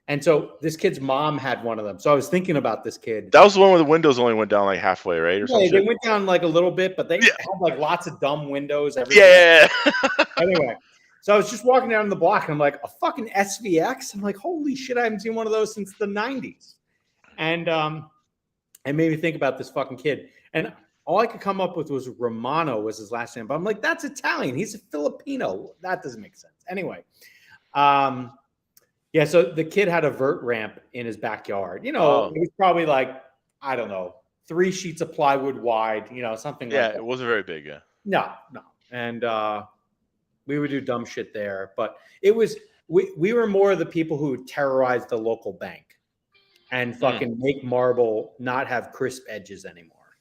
And so this kid's mom had one of them. So I was thinking about this kid. That was the one where the windows only went down like halfway, right? Or some Yeah, they shit. went down like a little bit, but they Yeah. had like lots of dumb windows everywhere. Yeah. Anyway, so I was just walking down the block, and I'm like, a fucking SVX. I'm like, holy shit, I haven't seen one of those since the '90s. And it made me think about this fucking kid. And all I could come up with was Romano was his last name. But I'm like, that's Italian. He's a Filipino. That doesn't make sense. Anyway, yeah, so the kid had a vert ramp in his backyard. You know, it was probably like, I don't know, 3 sheets of plywood wide, something like that. Yeah, it wasn't very big, yeah. No. And we would do dumb shit there. But it was, we were more of the people who would terrorize the local bank and fucking make marble not have crisp edges anymore.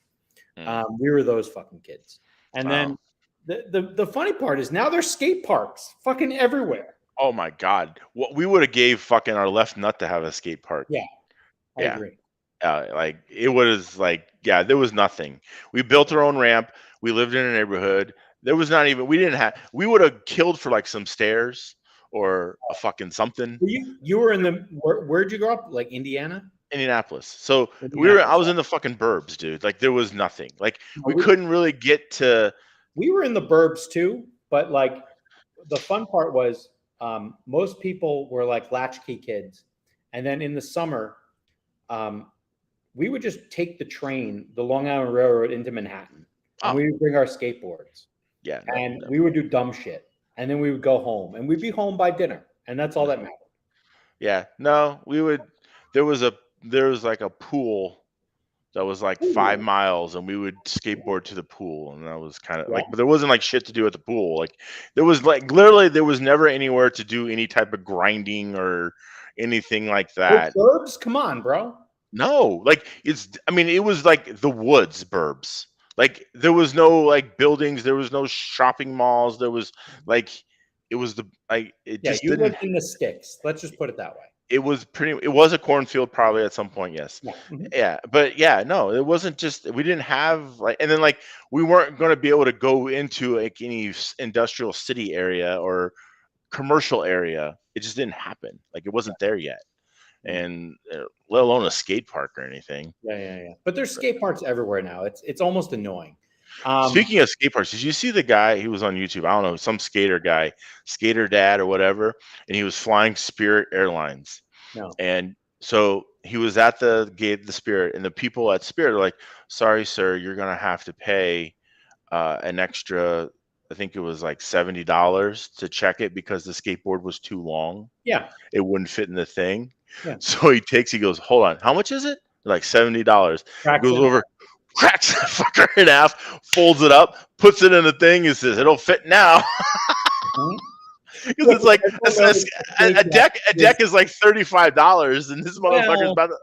We were those fucking kids. And then the funny part is now there's skate parks fucking everywhere. Oh my God. What we would have gave fucking our left nut to have a skate park. Yeah. I agree. Like it was like, yeah, there was nothing. We built our own ramp. We lived in a neighborhood. There was not even, we would have killed for like some stairs or a fucking something. You were in where'd you grow up? Like Indiana? Indianapolis. So I was in the fucking burbs, dude. Like there was nothing. Like we couldn't really get to. We were in the burbs too, but like the fun part was most people were like latchkey kids. And then in the summer, we would just take the train, the Long Island Railroad into Manhattan. And we would bring our skateboards. Yeah. We would do dumb shit. And then we would go home. And we'd be home by dinner. And that's all that mattered. Yeah. No, there was like a pool that was like 5 miles, and we would skateboard to the pool, and that was kind of like, but there wasn't like shit to do at the pool. Like there was like literally there was never anywhere to do any type of grinding or anything like that. Burbs? Come on, bro. No, like it was like the woods burbs. Like there was no like buildings, there was no shopping malls, there was like it was the like it just you lived in the sticks. Let's just put it that way. It was a cornfield probably at some point, yes. Yeah, but yeah, no, it wasn't just, we didn't have like, and then like we weren't going to be able to go into like any industrial city area or commercial area. It just didn't happen. Like it wasn't there yet. And let alone a skate park or anything. Yeah. But there's skate parks everywhere now. It's almost annoying. Speaking of skate parks, did you see the guy? He was on YouTube. I don't know, some skater guy, skater dad or whatever, and he was flying Spirit Airlines. No. And so he was at the gate of the Spirit, and the people at Spirit are like, "Sorry, sir, you're gonna have to pay an extra. I think it was like $70 to check it because the skateboard was too long. Yeah, it wouldn't fit in the thing." Yeah. So he goes, hold on, how much is it? Like $70. He Cracks goes in. over, cracks that fucker in half, folds it up, puts it in the thing, and says, it'll fit now. Mhm. Because Yeah, it's like everyone knows the big a deck is like $35, and this motherfucker's well, about to.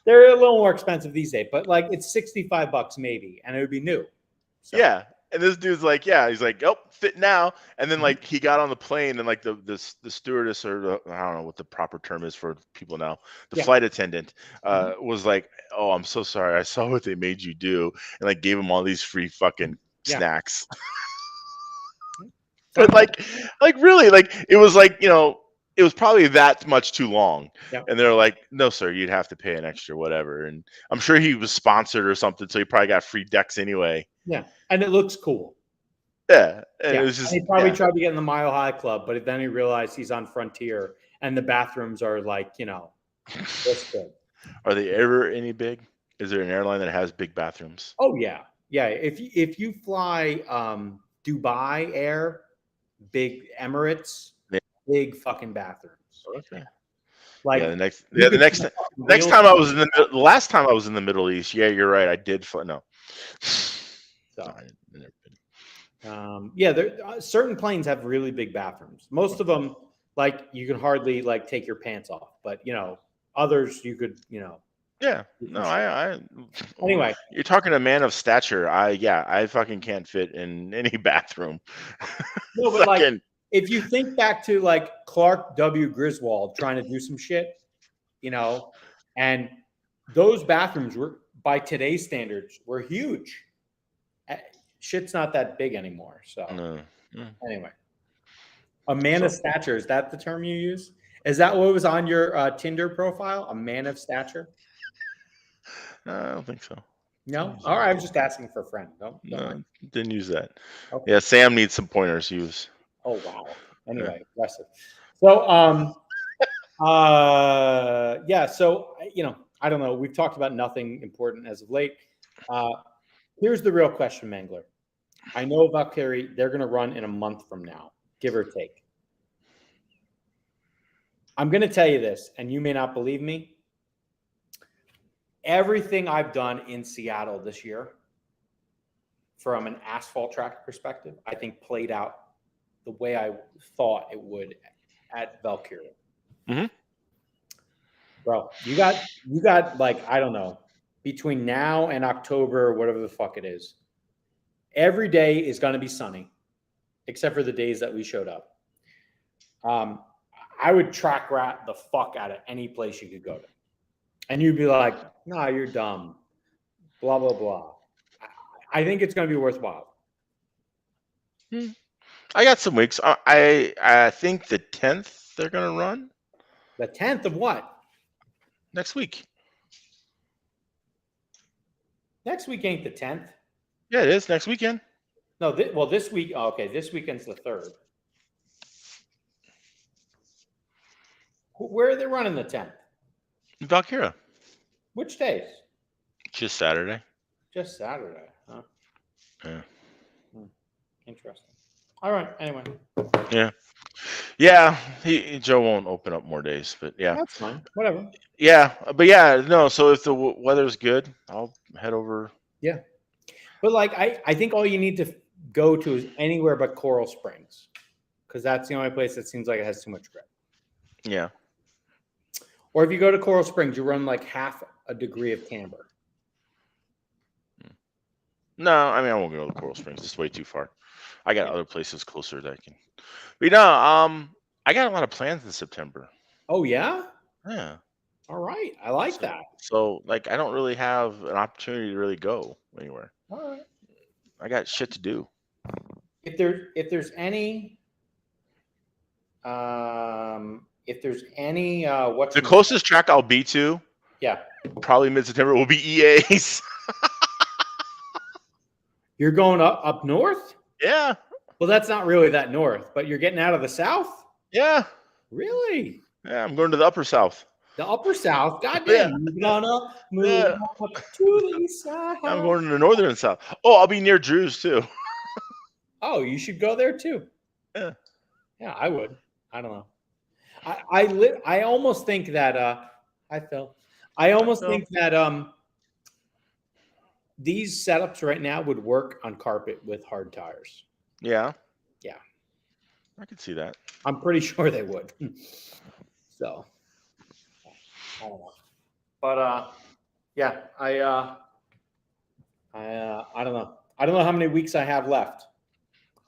they're a little more expensive these days, but like it's $65 maybe, and it would be new. So Yeah. And this dude's like, yeah, he's like, oh, fit now. And then mhm. like he got on the plane and like the stewardess or I don't know what the proper term is for people now, the Yeah. flight attendant Mhm. was like, oh, I'm so sorry, I saw what they made you do, and like gave him all these free fucking Yeah. snacks. Sounds But good. like really, like it was like it was probably that much too long. Yeah. And they're like, no, sir, you'd have to pay an extra whatever. And I'm sure he was sponsored or something, so he probably got free decks anyway. Yeah. And it looks cool. Yeah, and Yeah. it was And just he probably tried to get in the Mile High Club, but then he realized he's on Frontier and the bathrooms are like, this big. Are they ever any big? Is there an airline that has big bathrooms? Oh yeah. Yeah. If you fly Dubai Air, big Emirates, Yeah. big fucking bathrooms. Okay. Yeah, Like the next you yeah the could see next the fucking next wheels. time I was in the last time I was in the Middle East. Yeah, you're right. I did fly. No. No, So I never been. yeah, there certain planes have really big bathrooms. Most of them, like you can hardly like take your pants off, but others you could, Yeah. do No, some shit. Anyway, you're talking a man of stature. I fucking can't fit in any bathroom. no, but like Fucking if you think back to like Clark W. Griswold trying to do some shit, you know, and those bathrooms were by today's standards were huge. Shit's not that big anymore. So no. Mm. anyway, a man of So stature, is that the term you use? Is that what was on your Tinder profile? A man of stature? I don't think so. No. All right. I was just asking for a friend. Don't mind. No, didn't use that. Okay. Yeah, Sam needs some pointers. Use. Oh wow. Yeah. Anyway, aggressive. So yeah. So I don't know. We've talked about nothing important as of late. Uh, here's the real question, Mangler. I know Valkyrie. They're going to run in a month from now, give or take. I'm going to tell you this, and you may not believe me. Everything I've done in Seattle this year, from an asphalt track perspective, I think played out the way I thought it would at Valkyrie. Mm-hmm. Bro, you got like, I don't know, between now and October, whatever the fuck it is, every day is going to be sunny, except for the days that we showed up. I would track rat the fuck out of any place you could go to. And you'd be like, nah, you're dumb. Blah, blah, blah. I think it's going to be worthwhile. I got some weeks. I think the 10th they're gonna run The 10th of what? next week. Next week ain't the 10th. Yeah, it is next weekend. No, this week. Oh, okay, this weekend's the 3rd. Where are they running the 10th? Valkyra. Which days? Just Saturday. Just Saturday, huh? Yeah. Interesting. All right. Anyway, Yeah. Yeah. Joe won't open up more days, but yeah. that's fine. Whatever. Yeah, but yeah, no. So if the weather's good, I'll head over. Yeah. But like, I think all you need to go to is anywhere but Coral Springs, because that's the only place that seems like it has too much grip. Yeah. Or if you go to Coral Springs, you run like half a degree of camber. No, I mean I won't go to Coral Springs. It's way too far. I got Yeah. other places closer that I can. But no, I got a lot of plans in September. Oh yeah. Yeah. All right. I like that. So like I don't really have an opportunity to really go anywhere. All right. I got shit to do. If there's any what's The closest track I'll be to, yeah, probably mid-September, will be EA's. you're going up north? Yeah. Well, that's not really that north, but you're getting out of the south? Yeah. Really? Yeah, I'm going to the upper south. The upper south? Yeah. Goddamn, moving on up, moving up to the east side. I'm going to the northern south. Oh, I'll be near Drew's too. Oh, you should go there too. Yeah. Yeah, I would. I don't know. I almost think that hi Phil. I almost So, think that these setups right now would work on carpet with hard tires. yeah, Yeah, I could see that. I'm pretty sure they would. So I don't know, but yeah, I don't know. I don't know how many weeks I have left,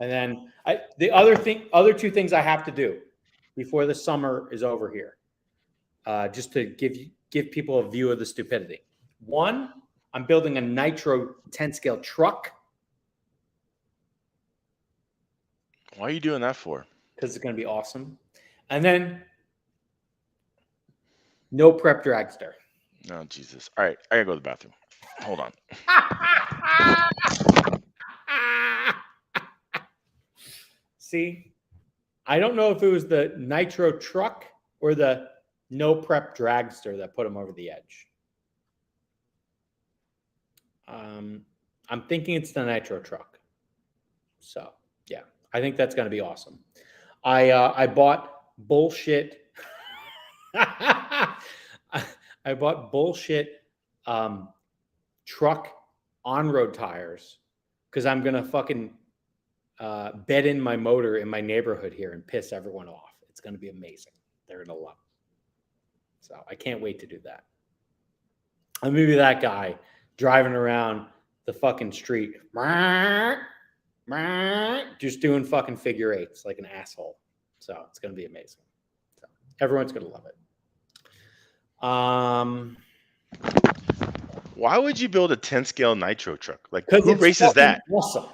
and then the other two things I have to do before the summer is over here, just to give people a view of the stupidity. One, I'm building a nitro 10 scale truck Why are you doing that for? because it's going to be awesome, and then no prep dragster. Oh, Jesus. All right. I got to go to the bathroom. Hold on. See, I don't know if it was the nitro truck or the no prep dragster that put him over the edge. I'm thinking it's the nitro truck. So yeah, I think that's going to be awesome. I bought bullshit. I bought bullshit truck on-road tires because I'm gonna fucking bed in my motor in my neighborhood here and piss everyone off. It's gonna be amazing. They're gonna love it. So I can't wait to do that. I'm gonna be that guy driving around the fucking street, just doing fucking figure eights like an asshole. So it's gonna be amazing. So everyone's gonna love it. Why would you build a 10 scale nitro truck? Like, Because who it's races that? awesome.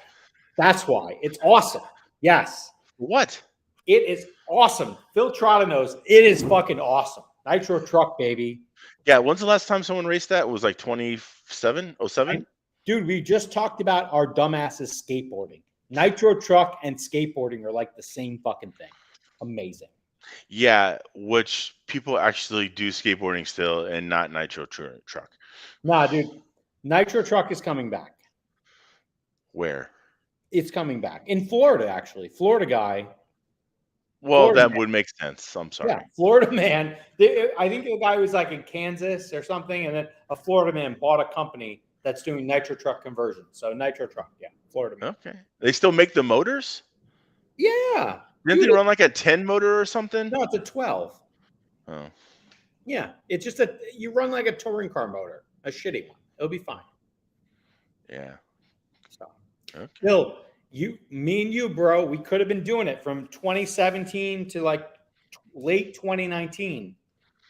That's why. It's awesome. Yes. What? It is awesome. Phil Trotta knows it is fucking awesome. Nitro truck, baby. Yeah. When's the last time someone raced that? It was like 07? Dude, we just talked about our dumbasses skateboarding. Nitro truck and skateboarding are like the same fucking thing. Amazing. Yeah. Which people actually do skateboarding still and not nitro truck. Nah, dude. Nitro truck is coming back. Where? It's coming back. In Florida, actually. Florida guy. Well, Florida that man. would make sense. I'm sorry. Yeah, Florida man. I think the guy was like in Kansas or something, and then a Florida man bought a company that's doing nitro truck conversion. So nitro truck, yeah, Florida man. Okay. They still make the motors? Yeah. Didn't they run like a 10 motor or something? No, it's a 12. Oh. Yeah, it's just you run like a touring car motor, a shitty one. It'll be fine. Yeah. So, okay. Bill, me and you, bro, we could have been doing it from 2017 to like late 2019.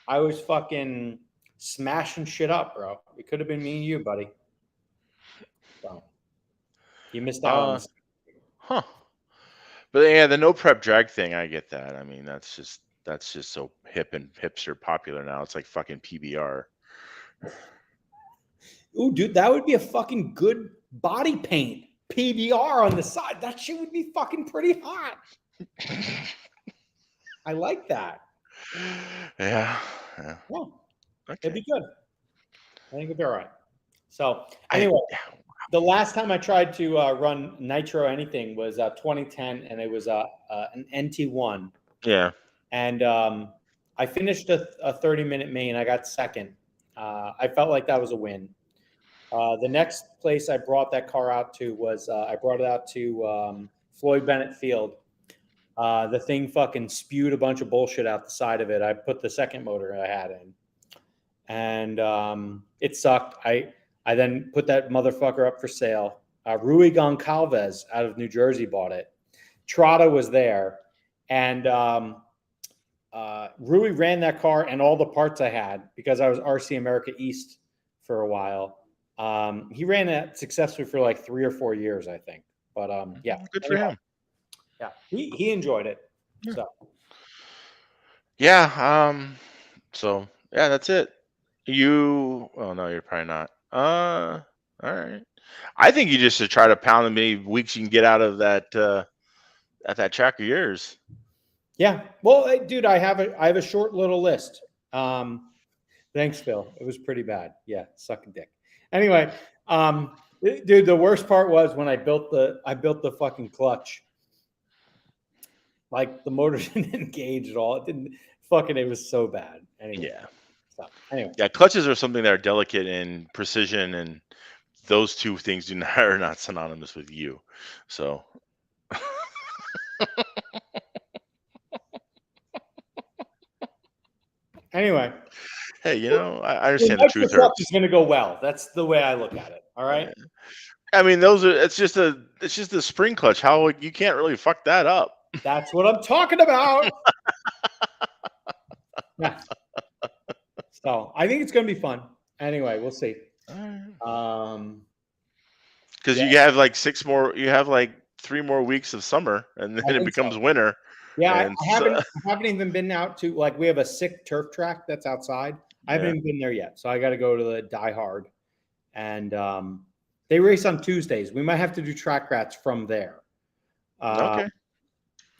I was fucking smashing shit up, bro. It could have been me and you, buddy. So you missed out on this. Huh. But yeah, the no prep drag thing, I get that. I mean, that's just so hip and hipster popular now. It's like fucking PBR. Ooh, dude, that would be a fucking good body paint. PBR on the side. That shit would be fucking pretty hot. I like that. Yeah. Yeah. Okay. It'd be good. I think it'd be all right. So anyway, the last time I tried to run nitro anything was 2010, and it was an NT1. Yeah. And I finished a 30-minute main. I got second. I felt like that was a win. The next place I brought that car out to was I brought it out to Floyd Bennett Field. The thing fucking spewed a bunch of bullshit out the side of it. I put the second motor I had in, and it sucked. I then put that motherfucker up for sale. Rui Goncalves out of New Jersey bought it. Trotta was there, and Rui ran that car and all the parts I had because I was RC America East for a while. He ran it successfully for like 3 or 4 years, I think. But yeah, good for him. Yeah, he enjoyed it. Yeah. So yeah, so yeah, that's it. You? Oh no, you're probably not. All right. I think you just should try to pound as many weeks you can get out of that at that track of yours. Yeah. Well, dude, I have a short little list. Thanks, Phil. It was pretty bad. Yeah, suck a dick. Anyway, dude, the worst part was when I built the fucking clutch. Like the motor didn't engage at all. It didn't Fucking, it was so bad. Anyway. Yeah. So anyway. Yeah, clutches are something that are delicate in precision, and those two things are not synonymous with you. So Anyway. hey, I The understand the nitro truth truck is hurts. going to go well. That's the way I look at it. All right. I mean, it's just a spring clutch. How you can't really fuck that up. That's what I'm talking about. Yeah. So I think it's going to be fun. Anyway, we'll see. Because Yeah. you have like you have like 3 more weeks of summer, and then it becomes winter. Yeah, And I haven't even been out to, like, we have a sick turf track that's outside. I haven't even been there yet, so I got to go to the Die Hard, and they race on Tuesdays. We might have to do track rats from there. Okay.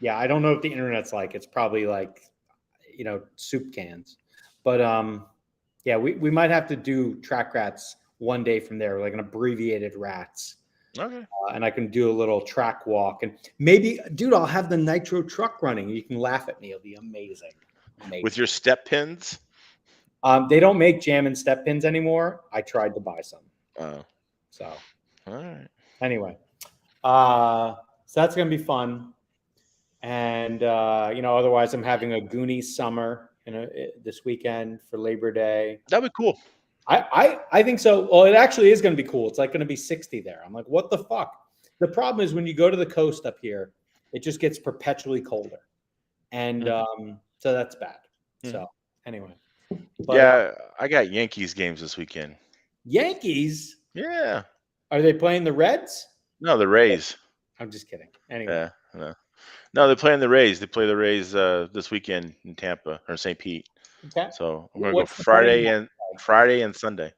Yeah, I don't know if the internet's like. It's probably like, soup cans, but yeah, we might have to do track rats one day from there, like an abbreviated rats. Okay. And I can do a little track walk, and maybe, dude, I'll have the nitro truck running. You can laugh at me. It'll be amazing. With your step pins? They don't make jam and step pins anymore. I tried to buy some. So, all right. Anyway, so that's going to be fun. And, otherwise I'm having a Goonies summer, this weekend for Labor Day. That'd be cool. I think so. Well, it actually is going to be cool. It's like going to be 60 there. I'm like, what the fuck? The problem is when you go to the coast up here, it just gets perpetually colder. And so that's bad. So anyway. But, I got Yankees games this weekend. Yankees? Yeah. Are they playing the Reds? No, the Rays. I'm just kidding. Anyway. Yeah, no, they're playing the Rays. They play the Rays this weekend in Tampa or St. Pete. Okay. So I'm gonna go Friday and Sunday.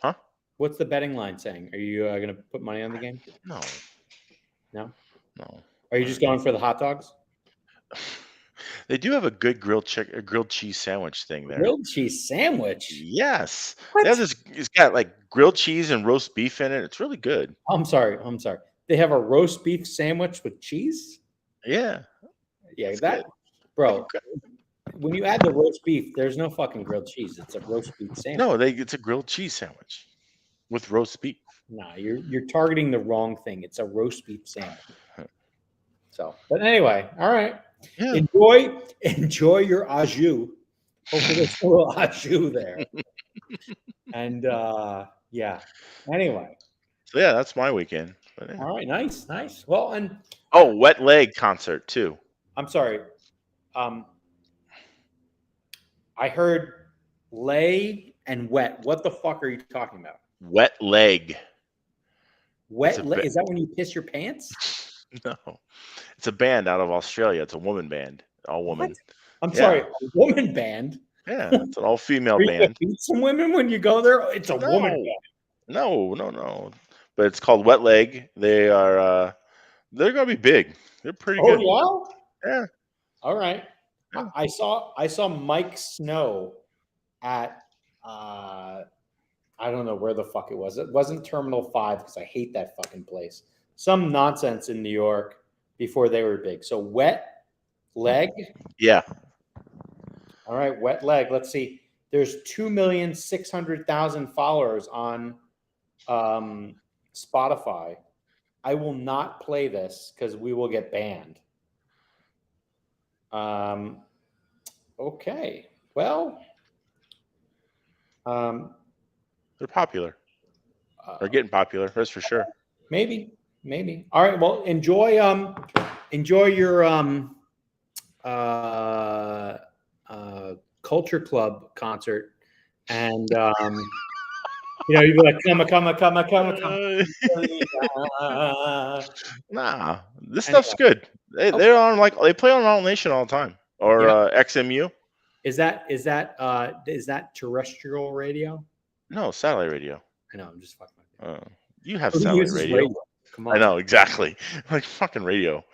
Huh? What's the betting line saying? Are you gonna put money on the game? No. No. No. Are you just going for the hot dogs? They do have a good grilled cheese sandwich thing there. Grilled cheese sandwich? Yes. What? They have this. It's got like grilled cheese and roast beef in it. It's really good. I'm sorry. They have a roast beef sandwich with cheese? Yeah. Yeah, bro. When you add the roast beef, there's no fucking grilled cheese. It's a roast beef sandwich. No, it's a grilled cheese sandwich with roast beef. No, you're targeting the wrong thing. It's a roast beef sandwich. So, but anyway, all right. Yeah. Enjoy your au jus. Hopefully there's a little au jus there. And yeah. Anyway. So yeah, that's my weekend. Yeah. All right, nice. Well, and Wet Leg concert too. I'm sorry. I heard lay and wet. What the fuck are you talking about? Wet Leg. Wet leg? Is that when you piss your pants? No. It's a band out of Australia. It's a woman band. All woman. What? I'm sorry, a woman band? Yeah, it's an all-female band. You beat some women when you go there? It's a woman band. No. But it's called Wet Leg. They're gonna be big. They're pretty good. Oh yeah? Yeah. All right. Yeah. I saw Mike Snow at I don't know where the fuck it was. It wasn't Terminal 5 because I hate that fucking place. Some nonsense in New York before they were big. So Wet Leg? Yeah. All right, Wet Leg. Let's see. There's 2,600,000 followers on Spotify. I will not play this because we will get banned. Okay. Well, they're popular. They're getting popular. That's for sure. Maybe. All right. Well, enjoy your Culture Club concert, and you'd be like, come. Nah, this stuff's good. They're on they play on All Nation all the time, or XMU. Is that terrestrial radio? No, satellite radio. I know. I'm just fucking. You have satellite radio. Come on. I know exactly. Like fucking radio.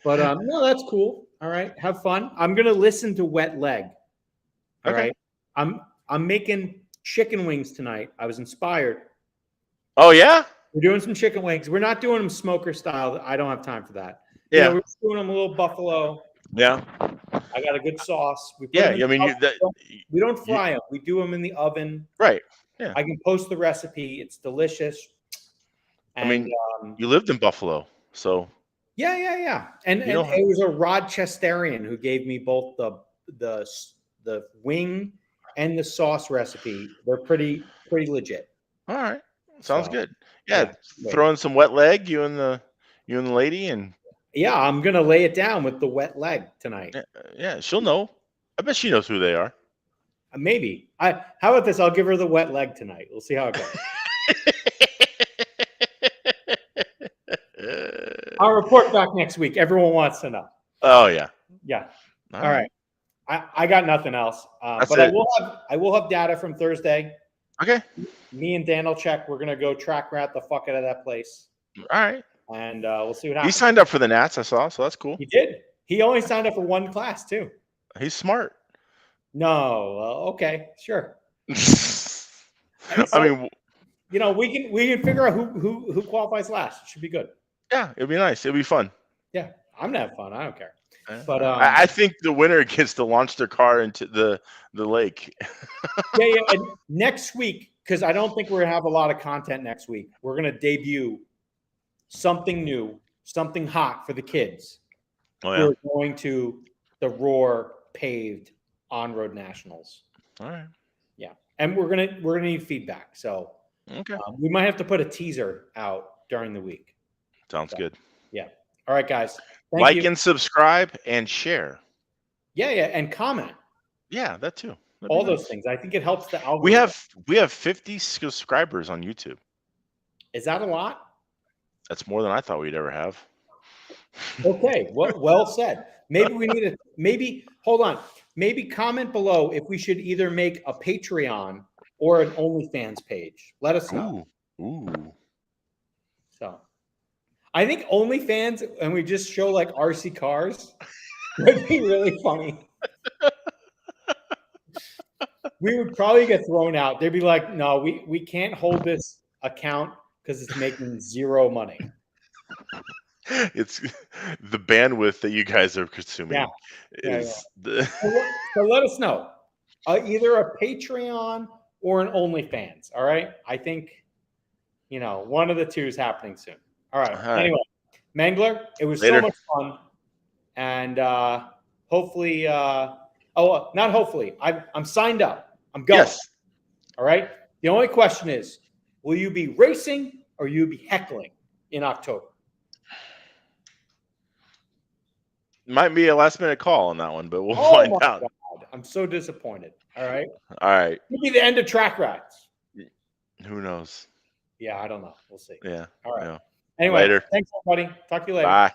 But no, that's cool. All right, have fun. I'm gonna listen to Wet Leg. All right. I'm making chicken wings tonight. I was inspired. Oh yeah? We're doing some chicken wings. We're not doing them smoker style. I don't have time for that. Yeah. We're doing them a little buffalo. Yeah. I got a good sauce. We put Yeah, them in I the mean, oven. We don't you fry them. We do them in the oven. right. Yeah. I can post the recipe. It's delicious. I And mean, you lived in Buffalo, so yeah. And you know how. it was a Rochesterian who gave me both the the wing and the sauce recipe. They're pretty legit. All right, sounds So good. Yeah, yeah, great. throw in some wet leg, you and the lady, and Yeah, I'm gonna lay it down with the wet leg tonight. yeah, she'll know. I bet she knows who they are. Maybe. How about this? I'll give her the wet leg tonight. We'll see how it goes. I'll report back next week. Everyone wants to know. Oh yeah. Yeah. All All right. I got nothing else. That's But it. I will have data from Thursday. Okay. Me and Dan will check. We're gonna go track rat the fuck out of that place, All right. and we'll see what He happens. signed up for the Nats, I saw, so that's cool. He did. He only signed up for one class too. He's smart. No. Okay. Sure. I mean, you know, we can figure out who qualifies last. It should be good. yeah, it'd be nice. It'd be fun. Yeah, I'm gonna have fun. I don't care. But I think the winner gets to launch their car into the lake. yeah. And next week, because I don't think we're gonna have a lot of content next week, we're gonna debut something new, something hot for the kids. Oh yeah. We're going to the Roar paved on-road nationals. All right. Yeah, and we're gonna need feedback. So Okay. we might have to put a teaser out during the week. Sounds good. Yeah. All right, guys. Thank Like you. and subscribe and share. Yeah, and comment. Yeah, that too. That'd All be nice. those things. I think it helps the algorithm. We have 50 subscribers on YouTube. Is that a lot? That's more than I thought we'd ever have. Okay, well said. Maybe we need hold on. Maybe comment below if we should either make a Patreon or an OnlyFans page. Let us know. Ooh. So I think OnlyFans and we just show like RC cars would be really funny. We would probably get thrown out. They'd be like, no, we can't hold this account because it's making zero money. It's the bandwidth that you guys are consuming. So let us know. Either a Patreon or an OnlyFans. All right. I think, one of the two is happening soon. All right. Anyway, Mangler, it was so much fun. And hopefully, not hopefully, I'm signed up. I'm going. Yes. All right. The only question is, will you be racing or will you be heckling in October? Might be a last minute call on that one, but we'll find out. God. I'm so disappointed. All right. All right. Could be the end of track rides. Who knows? Yeah, I don't know. We'll see. Yeah. All right. Yeah. Anyway, later. Thanks, everybody. Talk to you later. Bye.